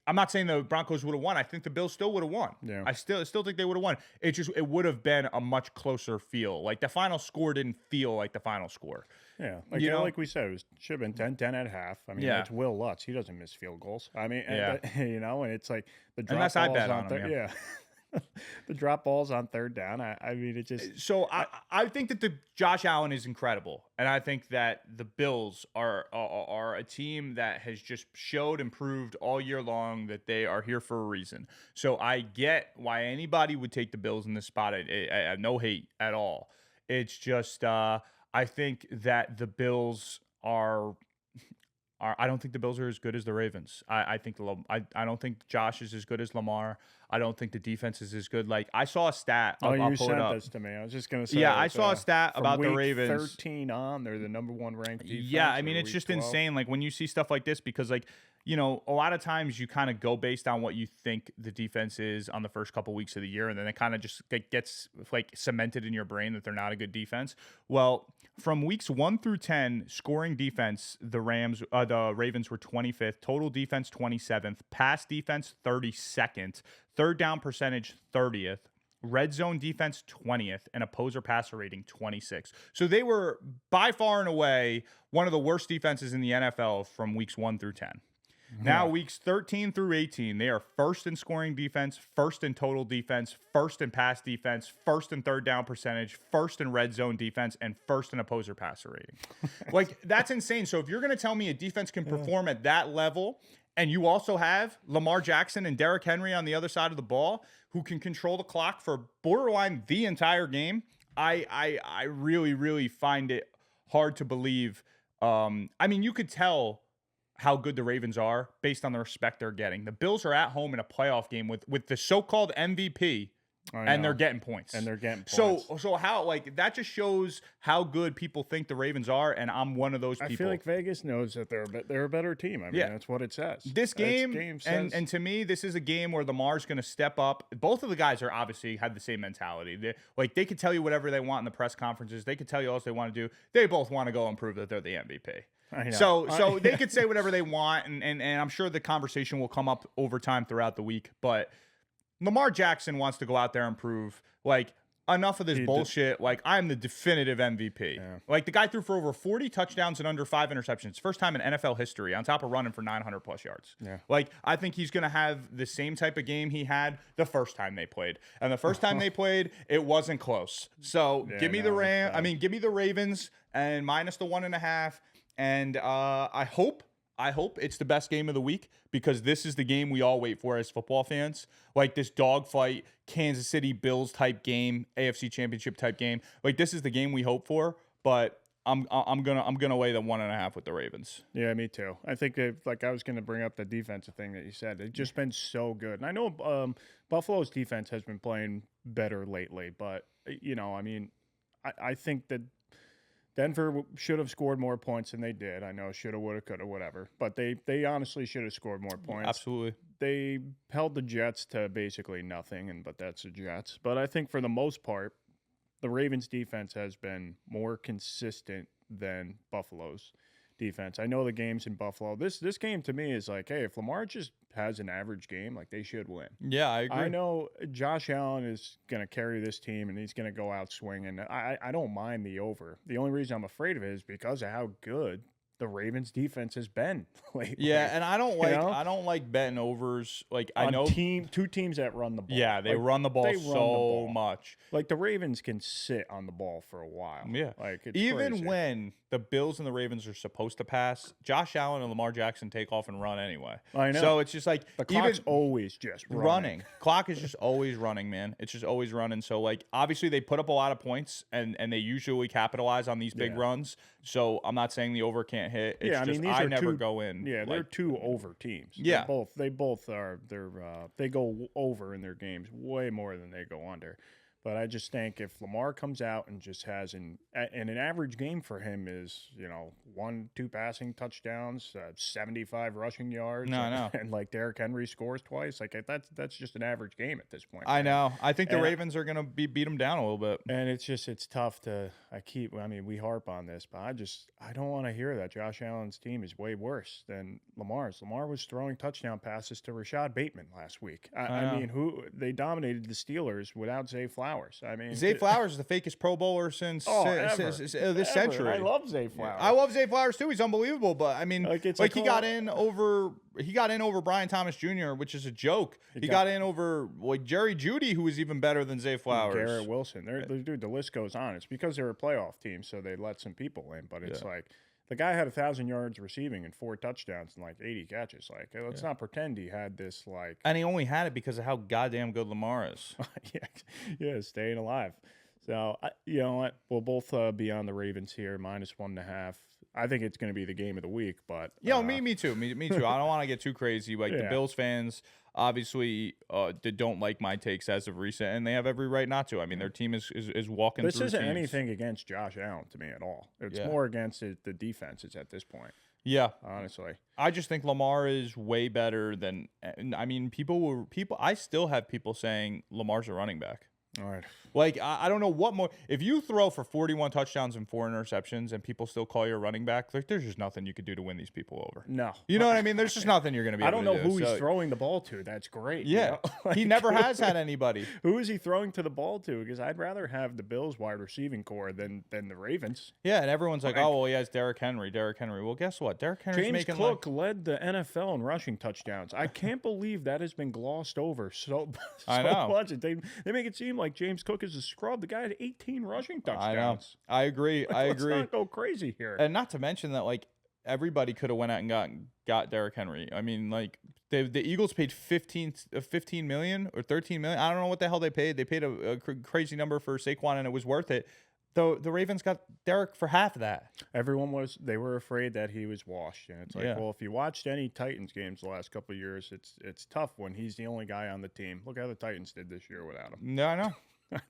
I'm not saying the Broncos would have won. I think the Bills still would have won.
Yeah.
I still think they would have won. It would have been a much closer feel. Like, the final score didn't feel like the final score.
Yeah, like we said, it should have been 10 at half. I mean, it's Will Lutz. He doesn't miss field goals. I mean, you know, and it's like the drop
unless
balls
I bet
on
him,
yeah. The drop balls on 3rd down. I mean, it just.
So I think that the Josh Allen is incredible, and I think that the Bills are a team that has just showed and proved all year long that they are here for a reason. So I get why anybody would take the Bills in this spot. I no hate at all. It's just I think that the Bills are. I don't think the Bills are as good as the Ravens. I don't think Josh is as good as Lamar. I don't think the defense is as good. Like, I saw a stat.
Oh,
I'll
you
pull
sent
it up.
this to me. I was just gonna say.
Yeah, I saw a stat about the
week
Ravens.
13 on, they're the number 1 ranked defense.
Yeah, I mean, it's
week
just
12.
insane. Like, when you see stuff like this, because, like, you know, a lot of times you kind of go based on what you think the defense is on the first couple weeks of the year, and then it kind of just gets like cemented in your brain that they're not a good defense. Well, from weeks 1 through 10, scoring defense, the Ravens were 25th, total defense 27th, pass defense 32nd, 3rd down percentage 30th, red zone defense 20th, and opposer passer rating 26th. So they were by far and away one of the worst defenses in the NFL from weeks 1 through 10. Now, weeks 13 through 18, they are 1st in scoring defense, 1st in total defense, 1st in pass defense, 1st in 3rd down percentage, 1st in red zone defense, and 1st in opposer passer rating. Like, that's insane. So if you're going to tell me a defense can perform at that level, and you also have Lamar Jackson and Derrick Henry on the other side of the ball who can control the clock for borderline the entire game, I really, really find it hard to believe. I mean, you could tell how good the Ravens are based on the respect they're getting. The Bills are at home in a playoff game with the so-called MVP, and they're getting points. So how, like, that just shows how good people think the Ravens are, and I'm one of those people.
I feel like Vegas knows that they're a better team. I mean, that's what it says.
This game says, and to me, this is a game where Lamar's going to step up. Both of the guys are obviously have the same mentality. They could tell you whatever they want in the press conferences. They could tell you all they want to do. They both want to go and prove that they're the MVP. So they could say whatever they want, and I'm sure the conversation will come up over time throughout the week. But Lamar Jackson wants to go out there and prove, like, enough of this
He did-
bullshit. Like, I'm the definitive MVP.
Yeah.
Like, the guy threw for over 40 touchdowns and under 5 interceptions. First time in NFL history, on top of running for 900 plus yards.
Yeah.
Like, I think he's going to have the same type of game he had the first time they played. And the first time they played, it wasn't close. So
Yeah,
give me
no,
give me the Ravens and minus the 1.5. And I hope it's the best game of the week, because this is the game we all wait for as football fans. Like, this dogfight, Kansas City Bills type game, AFC Championship type game. Like, this is the game we hope for. But I'm gonna weigh the 1.5 with the Ravens.
Yeah, me too. I think I was going to bring up the defensive thing that you said. They've just been so good, and I know Buffalo's defense has been playing better lately. But I mean, I think that Denver should have scored more points than they did. I know shoulda, woulda, coulda, whatever. But they honestly should have scored more points.
Absolutely.
They held the Jets to basically nothing, but that's the Jets. But I think for the most part, the Ravens' defense has been more consistent than Buffalo's defense. I know the games in Buffalo. This game to me is like, hey, if Lamar just has an average game, like, they should win.
Yeah, I agree.
I know Josh Allen is going to carry this team, and he's going to go out swinging. I don't mind the over. The only reason I'm afraid of it is because of how good the Ravens defense has been lately.
Yeah, and I don't like betting overs. Like, I know
two teams that run the ball.
Yeah, they run the ball so much.
Like, the Ravens can sit on the ball for a while.
Yeah,
like, it's
even
crazy.
when the Bills and the Ravens are supposed to pass, Josh Allen and Lamar Jackson take off and run anyway.
I know.
So it's just like
the clock's always just running.
Clock is just always running, man. It's just always running. So, like, obviously they put up a lot of points, and they usually capitalize on these big runs. So I'm not saying the over can't hit. It's
I mean,
just I never
two,
go in.
Yeah, they're two over teams.
Yeah,
they both are. They go over in their games way more than they go under. But I just think if Lamar comes out and just has an average game for him is 1-2 passing touchdowns, 75 rushing yards. And like Derrick Henry scores twice. Like, that's just an average game at this point.
I know. I think the Ravens are gonna beat them down a little bit.
And it's tough to. I mean, we harp on this, but I don't want to hear that Josh Allen's team is way worse than Lamar's. Lamar was throwing touchdown passes to Rashad Bateman last week. I mean, they dominated the Steelers without Zay Flowers. I mean,
Zay Flowers is the fakest Pro Bowler since this century.
I love Zay Flowers.
I love Zay Flowers too. He's unbelievable. But I mean, he got in over Brian Thomas Jr., which is a joke. He got in over Jerry Jeudy, who was even better than Zay Flowers.
Garrett Wilson. Dude, the list goes on. It's because they're a playoff team, so they let some people in. But it's like the guy had 1,000 yards receiving and 4 touchdowns and like 80 catches. Like, let's not pretend he had this like.
And he only had it because of how goddamn good Lamar is.
yeah, staying alive. So you know what? We'll both be on the Ravens here, minus 1.5. I think it's going to be the game of the week, but
me too. Me too. I don't want to get too crazy. Like the Bills fans, obviously, they don't like my takes as of recent, and they have every right not to. I mean, their team is walking.
This
through
isn't
teams.
anything against Josh Allen to me at all. It's more against the defenses at this point.
Yeah,
honestly,
I just think Lamar is way better than. I mean, people. I still have people saying Lamar's a running back.
All right.
Like, I don't know what more. If you throw for 41 touchdowns and 4 interceptions and people still call you a running back, like, there's just nothing you could do to win these people over.
No.
You know what I mean? There's just nothing you're going to be able to do.
I don't know who he's throwing the ball to. That's great.
Yeah. Like, he never has had anybody.
Who is he throwing to the ball to? Because I'd rather have the Bills wide receiving core than the Ravens.
Yeah, and everyone's like, oh, well, he has Derrick Henry. Well, guess what? Derrick Henry's
James
making
Cook led the NFL in rushing touchdowns. I can't believe that has been glossed over so much. They make it seem like James Cook is a scrub. The guy had 18 rushing touchdowns.
I agree.
Let's not go crazy here.
And not to mention that, like, everybody could have went out and got Derrick Henry. I mean, like, the Eagles paid 15 million or 13 million. I don't know what the hell they paid. They paid a crazy number for Saquon, and it was worth it. The Ravens got Derrick for half of that.
They were afraid that he was washed. And it's like, well, if you watched any Titans games the last couple of years, it's tough when he's the only guy on the team. Look how the Titans did this year without him.
No, I know.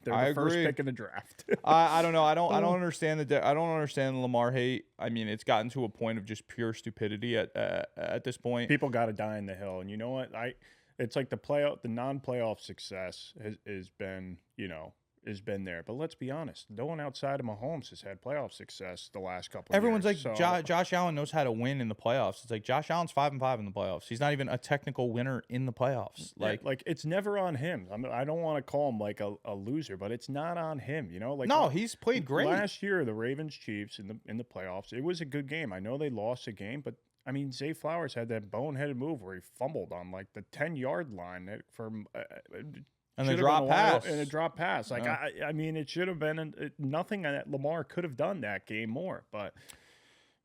They're the first pick in the draft.
I don't know. I don't understand I don't understand the Lamar hate. I mean, it's gotten to a point of just pure stupidity at this point.
People got to die in the hill, and you know what? It's like the non-playoff success has been, has been there. But let's be honest, no one outside of Mahomes has had playoff success the last couple of
Everyone's
years.
like,
So,
Josh Allen knows how to win in the playoffs. It's like Josh Allen's 5-5 in the playoffs. He's not even a technical winner in the playoffs.
like it's never on him. I don't want to call him like a loser, but it's not on him. You know, like
no, he's played great.
Last year, the Ravens Chiefs in the playoffs, it was a good game. I know they lost a game, but I mean, Zay Flowers had that boneheaded move where he fumbled on like the 10-yard line from.
And the drop pass.
And a drop pass. Like, I mean, it should have been nothing that Lamar could have done that game more. But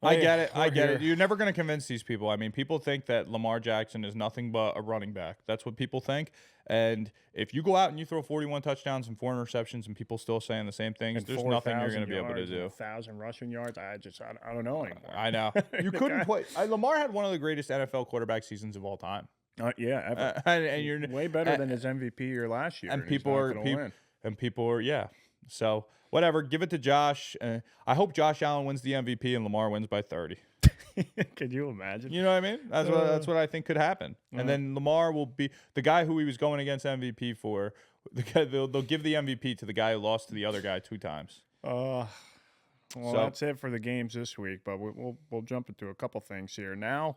I get it. I get it. You're never going to convince these people. I mean, people think that Lamar Jackson is nothing but a running back. That's what people think. And if you go out and you throw 41 touchdowns and 4 interceptions and people still saying the same things, there's nothing you're going to be able to do.
1,000 rushing yards. I don't know anymore.
I know. You couldn't play. Lamar had one of the greatest NFL quarterback seasons of all time.
Yeah, ever.
And you're
way better than his MVP year last year.
And people are yeah. So whatever, give it to Josh. I hope Josh Allen wins the MVP and Lamar wins by 30.
Could you imagine?
You know what I mean? That's what I think could happen. And then Lamar will be the guy who he was going against MVP for. The guy they'll give the MVP to the guy who lost to the other guy 2 times.
Well, that's it for the games this week. But we'll jump into a couple things here now.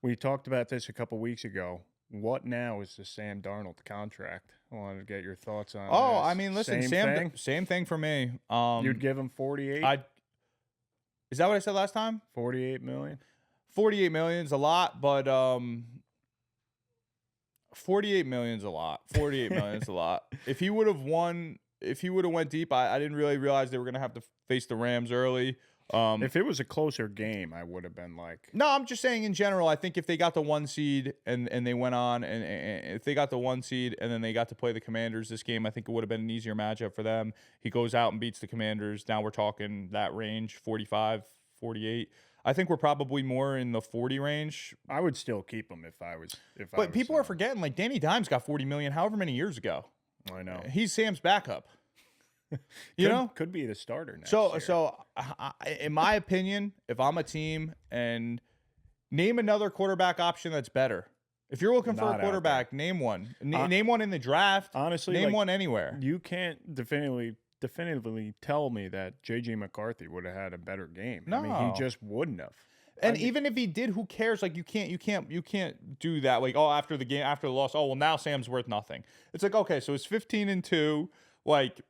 We talked about this a couple weeks ago. What now is the Sam Darnold contract? I wanted to get your thoughts on this.
I mean, listen, same thing for me.
You'd give him 48?
Is that what I said last time?
48 million?
48 million is a lot, but 48 million is a lot. 48 million is a lot. If he would have went deep, I didn't really realize they were going to have to face the Rams early.
If it was a closer game, I would have been like.
No, I'm just saying in general. I think if they got the 1 seed and they went on, and if they got the 1 seed and then they got to play the Commanders this game, I think it would have been an easier matchup for them. He goes out and beats the Commanders. Now we're talking that range, 45, 48. I think we're probably more in the 40 range.
I would still keep him if I was.
But people are forgetting, like Danny Dimes got 40 million however many years ago.
I know.
He's Sam's backup. You know,
could be the starter next year.
So in my opinion, if I'm a team and name another quarterback option that's better. If you're looking for a quarterback, name one. Name one in the draft.
Honestly,
name one anywhere.
You can't definitively tell me that J.J. McCarthy would have had a better game.
No.
I mean, he just wouldn't have.
And even if he did, who cares? Like you can't do that. Like, after the loss, well now Sam's worth nothing. It's like, okay, so it's 15-2. Like,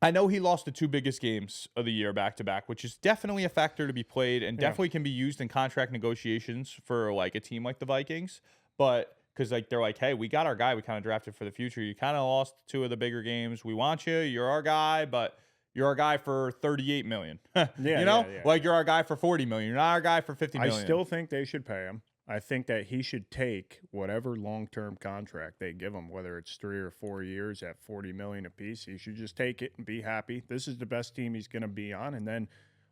I know he lost the 2 biggest games of the year back to back, which is definitely a factor to be played and definitely can be used in contract negotiations for like a team like the Vikings. But because like they're like, hey, we got our guy we kind of drafted for the future. You kind of lost 2 of the bigger games. We want you. You're our guy, but you're our guy for 38 million. Like you're our guy for 40 million. You're not our guy for 50 million.
I still think they should pay him. I think that he should take whatever long-term contract they give him, whether it's 3 or 4 years at 40 million apiece. He should just take it and be happy. This is the best team he's going to be on, and then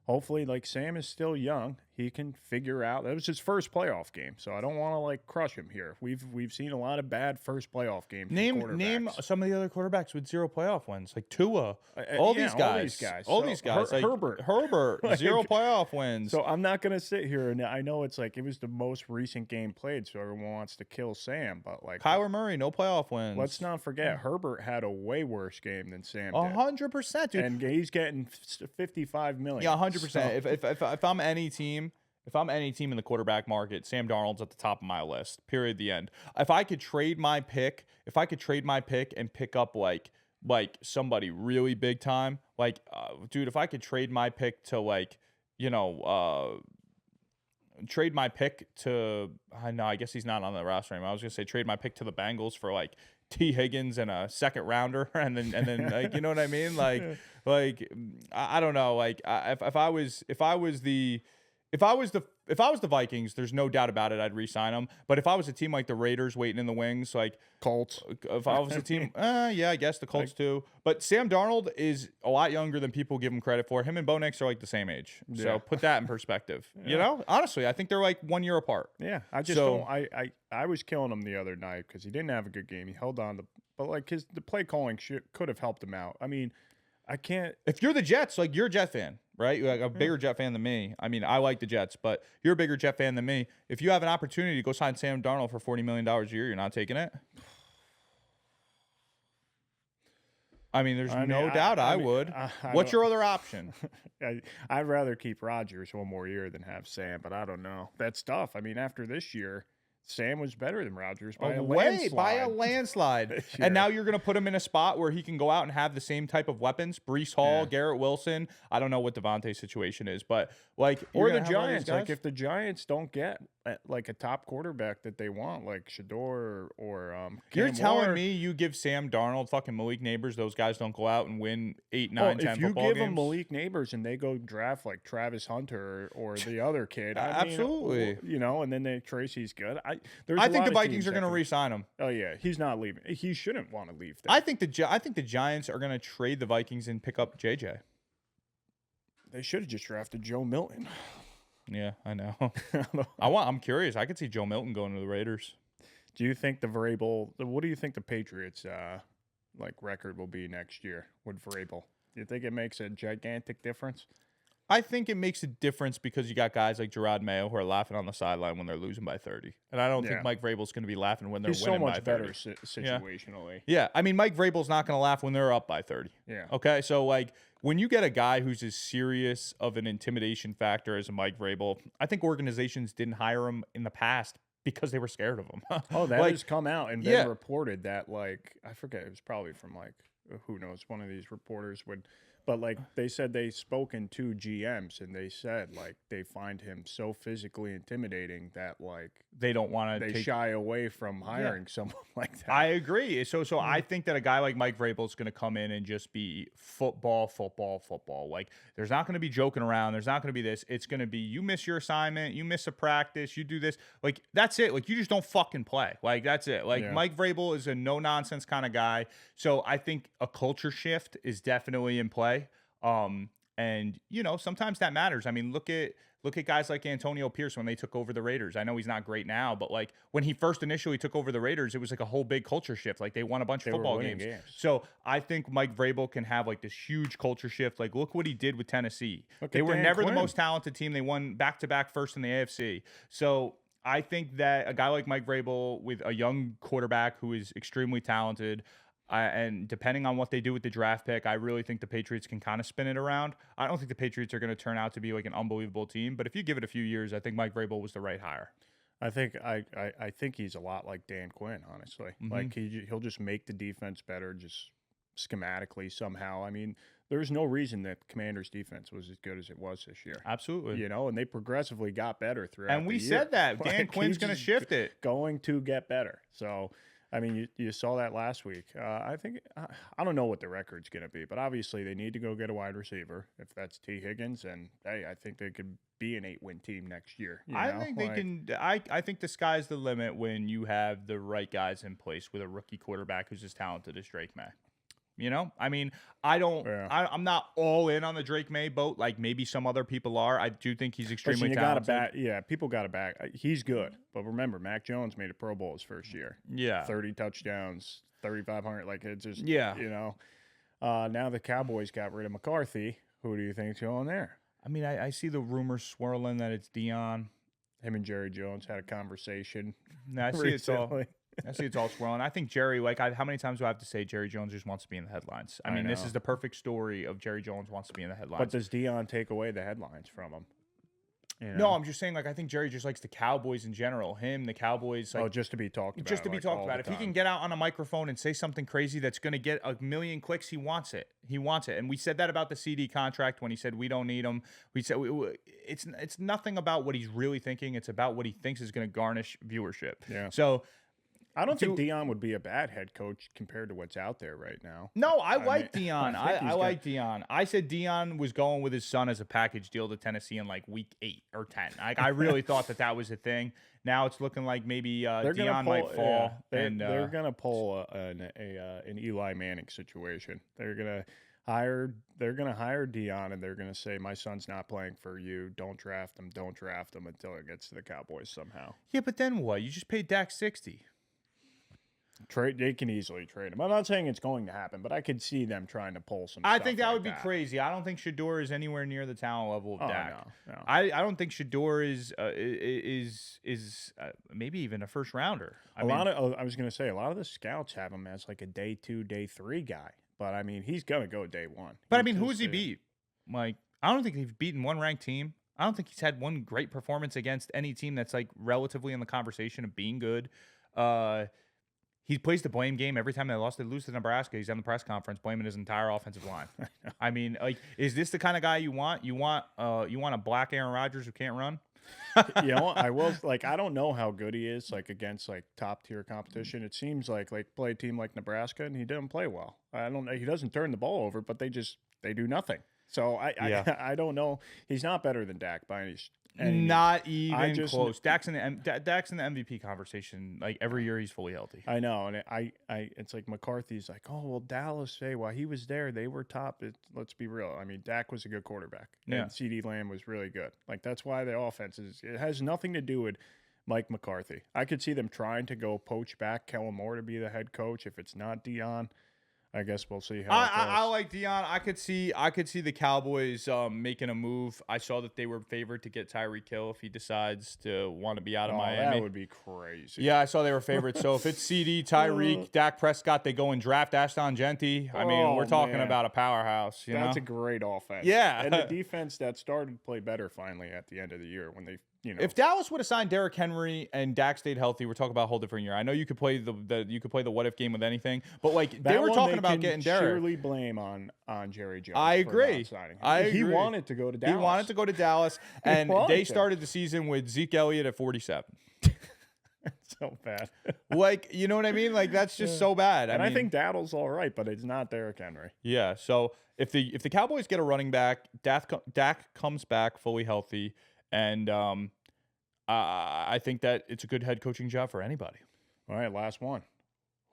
hopefully, like Sam is still young, he can figure out. That was his first playoff game, so I don't want to like crush him here. We've seen a lot of bad first playoff games.
Name some of the other quarterbacks with 0 playoff wins, like Tua. All these guys.
Herbert,
0 playoff wins.
So I'm not gonna sit here and I know it's like it was the most recent game played, so everyone wants to kill Sam, but like
Kyler Murray, no playoff wins.
Let's not forget Herbert had a way worse game than Sam did.
100%, dude.
And he's getting 55 million.
Yeah, 100%. So. If I'm any team. If I'm any team in the quarterback market, Sam Darnold's at the top of my list. Period. The end. If I could trade my pick and pick up like somebody really big time, dude, if I could trade my pick to trade my pick to, no, I guess he's not on the roster anymore. I was gonna say trade my pick to the Bengals for like T. Higgins and a second rounder, and then like, you know what I mean? I don't know. Like if I was the Vikings, there's no doubt about it, I'd re-sign them. But if I was a team like the Raiders waiting in the wings, like
Colts,
if I was a team, yeah, I guess the Colts too. But Sam Darnold is a lot younger than people give him credit for. Him and Bo Nix are like the same age. Yeah. So put that in perspective. You know, honestly, I think they're like 1 year apart.
Yeah, I just don't. I was killing him the other night because he didn't have a good game. He held on to, but like the play calling could have helped him out. I mean, I can't.
If you're the Jets, like you're a Jet fan, right? You're like a bigger Jet fan than me. I mean, I like the Jets, but you're a bigger Jet fan than me. If you have an opportunity to go sign Sam Darnold for $40 million a year, you're not taking it. I mean, there's no
mean,
doubt I
mean,
would.
I
What's
don't-
your other option?
I'd rather keep Rodgers one more year than have Sam, but I don't know. That's tough. I mean, after this year, Sam was better than Rodgers by a landslide.
By a landslide.
This
And now
year.
you're going to put him in a spot where he can go out and have the same type of weapons. Brees Hall,
Yeah.
Garrett Wilson. I don't know what Devontae's situation is, but like,
Or
you're
the
gonna have all these
Giants. Like,
guys?
if the Giants don't get like a top quarterback that they want, like Shador or
You're
Cam
telling
Ward-
me you give Sam Darnold, fucking Malik Neighbors, those guys don't go out and win 8, 9, 10
if you
football
give
games?
them Malik Neighbors and they go draft like Travis Hunter or the other kid, I mean,
Absolutely.
you know, and then Tracy's good.
I
there's
think
a lot
the
of
Vikings
teams
are
that
going to
can-
re-sign him.
Oh yeah, he's not leaving. He shouldn't want to leave. There.
I think the Giants are going to trade the Vikings and pick up JJ.
They should have just drafted Joe Milton.
Yeah, I know. I'm curious. I could see Joe Milton going to the Raiders.
Do you think the Vrabel? What do you think the Patriots like record will be next year with Vrabel? Do you think it makes a gigantic difference?
I think it makes a difference because you got guys like Gerard Mayo who are laughing on the sideline when they're losing by 30. And I don't
Yeah.
think Mike Vrabel's going to be laughing when they're
He's
winning
so
by
much
30.
better situationally.
Yeah, I mean, Mike Vrabel's not going to laugh when they're up by 30.
Yeah.
Okay, so like when you get a guy who's as serious of an intimidation factor as a Mike Vrabel, I think organizations didn't hire him in the past because they were scared of him.
Oh, that
like,
has come out and
yeah.
been reported that like I forget, it was probably from like who knows, one of these reporters would, but like they said they've spoken to GMs and they said like they find him so physically intimidating that like
they don't want to
they
take.
shy away from hiring someone like that.
I agree. So I think that a guy like Mike Vrabel is going to come in and just be football. Like there's not going to be joking around. There's not going to be this. It's going to be you miss your assignment, you miss a practice, you do this. Like that's it. Like you just don't fucking play. Like that's it. Like
Yeah.
Mike Vrabel is a no nonsense kind of guy. So I think a culture shift is definitely in play. And you know sometimes that matters. I mean look at guys like Antonio Pierce when they took over the Raiders. I know he's not great now, but like when he first initially took over the Raiders, it was like a whole big culture shift. Like they won a bunch of
They were
football
winning
games.
games.
So I think Mike Vrabel can have like this huge culture shift. Like look what he did with Tennessee.
Look
They
at
were
Dan
never
Quinn.
the most talented team. They won back-to-back first in the AFC. So I think that a guy like Mike Vrabel with a young quarterback who is extremely talented, and depending on what they do with the draft pick, I really think the Patriots can kind of spin it around. I don't think the Patriots are going to turn out to be like an unbelievable team, but if you give it a few years, I think Mike Vrabel was the right hire.
I think he's a lot like Dan Quinn, honestly. Like he'll just make the defense better, just schematically somehow. I mean, there's no reason that Commanders' defense was as good as it was this year.
Absolutely.
You know, and they progressively got better throughout.
And we
the year.
said that Dan
Like,
Quinn's
he's
going to
just
shift it.
going to get better. So, I mean, you saw that last week. I think I don't know what the record's going to be, but obviously they need to go get a wide receiver if that's T. Higgins, and hey, I think they could be an 8-win team next year.
I think they can. I think the sky's the limit when you have the right guys in place with a rookie quarterback who's as talented as Drake May. You know, I mean, I don't.
Yeah.
I'm not all in on the Drake May boat like maybe some other people are. I do think he's extremely
Listen, you
talented.
got to back. Yeah, people got to back. He's good, but remember, Mac Jones made a Pro Bowl his first year.
Yeah.
30 touchdowns, 3,500. Like it's just
Yeah.
You know, now the Cowboys got rid of McCarthy. Who do you think's going there?
I mean, I see the rumors swirling that it's Dion.
Him and Jerry Jones had a conversation.
I see it's all.
recently.
I see it's all swirling. I think Jerry, like, how many times do I have to say Jerry Jones just wants to be in the headlines? I mean, this
know.
is the perfect story of Jerry Jones wants to be in the headlines.
But does Dion take away the headlines from him? You know?
No, I'm just saying, like, I think Jerry just likes the Cowboys in general. Him, the Cowboys, like,
just to be talked about.
just to be
like,
talked
all
about.
the
If he
time.
can get out on a microphone and say something crazy that's going to get a million clicks, he wants it. He wants it. And we said that about the CD contract when he said we don't need him. We said it's nothing about what he's really thinking. It's about what he thinks is going to garnish viewership.
Yeah.
So
I don't think Dion would be a bad head coach compared to what's out there right now.
no, I like
mean,
Dion.
I think
I
he's
like Dion. I said Dion was going with his son as a package deal to Tennessee in like week 8 or 10. Like I really thought that was a thing. Now it's looking like maybe Dion might fall.
They're gonna pull an Eli Manning situation. They're gonna hire Dion, and they're gonna say, "My son's not playing for you. Don't draft him. Don't draft him until it gets to the Cowboys somehow."
Yeah, but then what? You just paid Dak 60.
Trade. They can easily trade him. I'm not saying it's going to happen, but I could see them trying to pull some.
I
stuff
think that
like
would be crazy. I don't think Shador is anywhere near the talent level of
Oh,
Dak.
no.
I don't think Shador is maybe even a first rounder.
I was going to say a lot of the scouts have him as like a day 2, day 3 guy. But I mean, he's gonna go day one.
But I
He's
mean, who
just
has he beat? Like, I don't think he's beaten one ranked team. I don't think he's had one great performance against any team that's like relatively in the conversation of being good. He plays the blame game every time they lose to Nebraska. He's on the press conference blaming his entire offensive line. I mean, like, is this the kind of guy you want? You want a black Aaron Rodgers who can't run?
You know, I will like I don't know how good he is like against like top tier competition. It seems like play a team like Nebraska and he didn't play well. I don't know. He doesn't turn the ball over, but they do nothing. So I don't know. He's not better than Dak by any
not even close. Dak's in the MVP conversation. Like every year, he's fully healthy.
I know, and it's like McCarthy's like, oh well, Dallas. Hey, while he was there, they were top. Let's be real. I mean, Dak was a good quarterback, and CeeDee Lamb was really good. Like that's why the offense it has nothing to do with Mike McCarthy. I could see them trying to go poach back Kellen Moore to be the head coach if it's not Dion. I guess we'll see how it goes.
I like Dion. I could see the Cowboys making a move. I saw that they were favored to get Tyreek Hill if he decides to want to be out of Miami.
That would be crazy.
Yeah, I saw they were favored. So if it's CD, Tyreek, Dak Prescott, they go and draft Ashton Genty. I mean, we're talking about a powerhouse.
That's a great offense.
Yeah.
And the defense that started to play better finally at the end of the year when they
If Dallas would have signed Derrick Henry and Dak stayed healthy, we're talking about a whole different year. I know you could play the what if game with anything, but like they were talking about getting Derrick.
Surely blame on Jerry Jones.
I agree.
He wanted to go to Dallas.
He wanted to go to Dallas, and they started the season with Zeke Elliott at 47.
That's so bad.
Like, you know what I mean? Like that's just so bad.
I think Daddle's all right, but it's not Derrick Henry.
Yeah. So if the Cowboys get a running back, Dak comes back fully healthy. And I think that it's a good head coaching job for anybody.
All right, last one.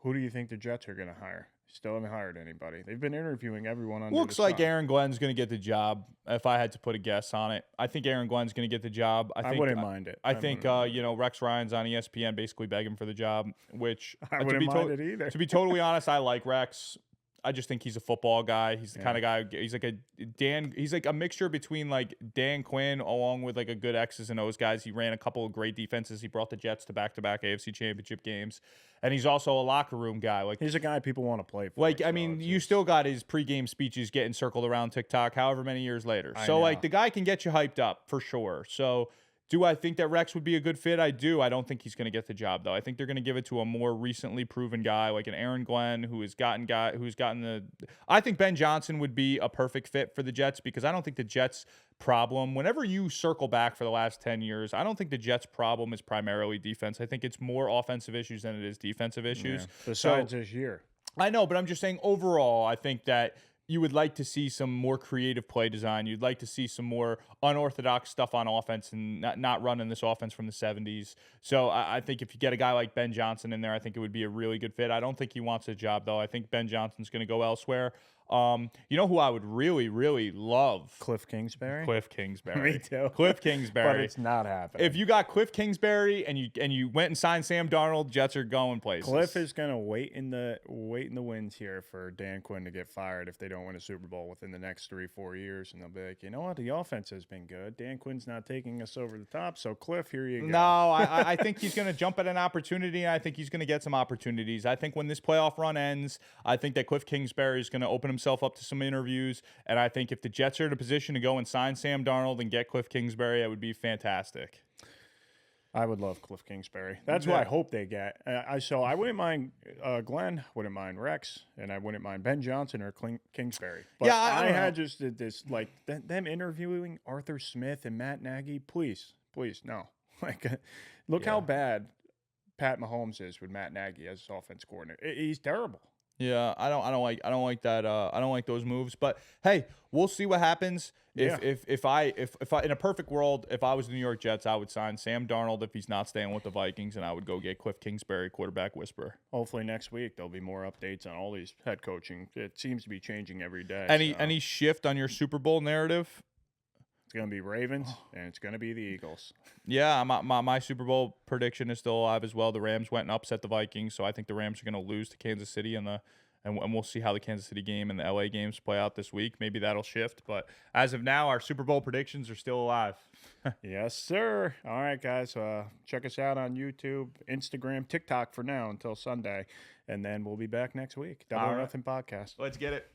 Who do you think the Jets are going to hire? Still haven't hired anybody. They've been interviewing everyone under
Looks
the
like
sun.
Aaron Glenn's going to get the job. If I had to put a guess on it, I think Aaron Glenn's going to get the job. I
wouldn't mind it.
I think Rex Ryan's on ESPN basically begging for the job, which
I wouldn't mind it either.
To be totally honest, I like Rex. I just think he's a football guy. He's the kind of guy. He's like a mixture between like Dan Quinn along with like a good X's and O's guys. He ran a couple of great defenses. He brought the Jets to back-to-back AFC Championship games, and he's also a locker room guy. Like
he's a guy people want to play for.
Like I mean, you still got his pregame speeches getting circled around TikTok, however many years later. So like the guy can get you hyped up for sure. So. Do I think that Rex would be a good fit? I do. I don't think he's going to get the job, though. I think they're going to give it to a more recently proven guy like an Aaron Glenn who's gotten the – I think Ben Johnson would be a perfect fit for the Jets because I don't think the Jets' problem – whenever you circle back for the last 10 years, I don't think the Jets' problem is primarily defense. I think it's more offensive issues than it is defensive issues.
Yeah. Besides this year.
I know, but I'm just saying overall I think that – you would like to see some more creative play design. You'd like to see some more unorthodox stuff on offense and not running this offense from the 70s. So I think if you get a guy like Ben Johnson in there, I think it would be a really good fit. I don't think he wants a job, though. I think Ben Johnson's going to go elsewhere. You know who I would really, really love?
Cliff Kingsbury.
Me
too.
Cliff Kingsbury.
But it's not happening.
If you got Cliff Kingsbury and you went and signed Sam Darnold, Jets are going places.
Cliff is gonna wait in the wings here for Dan Quinn to get fired if they don't win a Super Bowl within the next 3-4 years, and they'll be like, you know what, the offense has been good. Dan Quinn's not taking us over the top, so Cliff, here you go.
No, I think he's gonna jump at an opportunity, and I think he's gonna get some opportunities. I think when this playoff run ends, I think that Cliff Kingsbury is gonna open himself up to some interviews, and I think if the Jets are in a position to go and sign Sam Darnold and get Cliff Kingsbury, that would be fantastic.
I would love Cliff Kingsbury. That's what I hope they get. I wouldn't mind Glenn, wouldn't mind Rex, and I wouldn't mind Ben Johnson or Kingsbury. But
yeah,
I had just this like them interviewing Arthur Smith and Matt Nagy. Please, no. Like, look how bad Pat Mahomes is with Matt Nagy as his offense coordinator. He's terrible.
Yeah, I don't like that. I don't like those moves. But hey, we'll see what happens. If I in a perfect world, if I was the New York Jets, I would sign Sam Darnold if he's not staying with the Vikings, and I would go get Cliff Kingsbury, quarterback whisperer.
Hopefully next week there'll be more updates on all these head coaching. It seems to be changing every day.
Any shift on your Super Bowl narrative?
It's going to be Ravens, and it's going to be the Eagles.
Yeah, my Super Bowl prediction is still alive as well. The Rams went and upset the Vikings, so I think the Rams are going to lose to Kansas City in the and we'll see how the Kansas City game and the LA games play out this week. Maybe that'll shift. But as of now, our Super Bowl predictions are still alive.
Yes, sir. All right, guys. Check us out on YouTube, Instagram, TikTok for now until Sunday. And then we'll be back next week. Double or
All right.
Nothing Podcast.
Let's get it.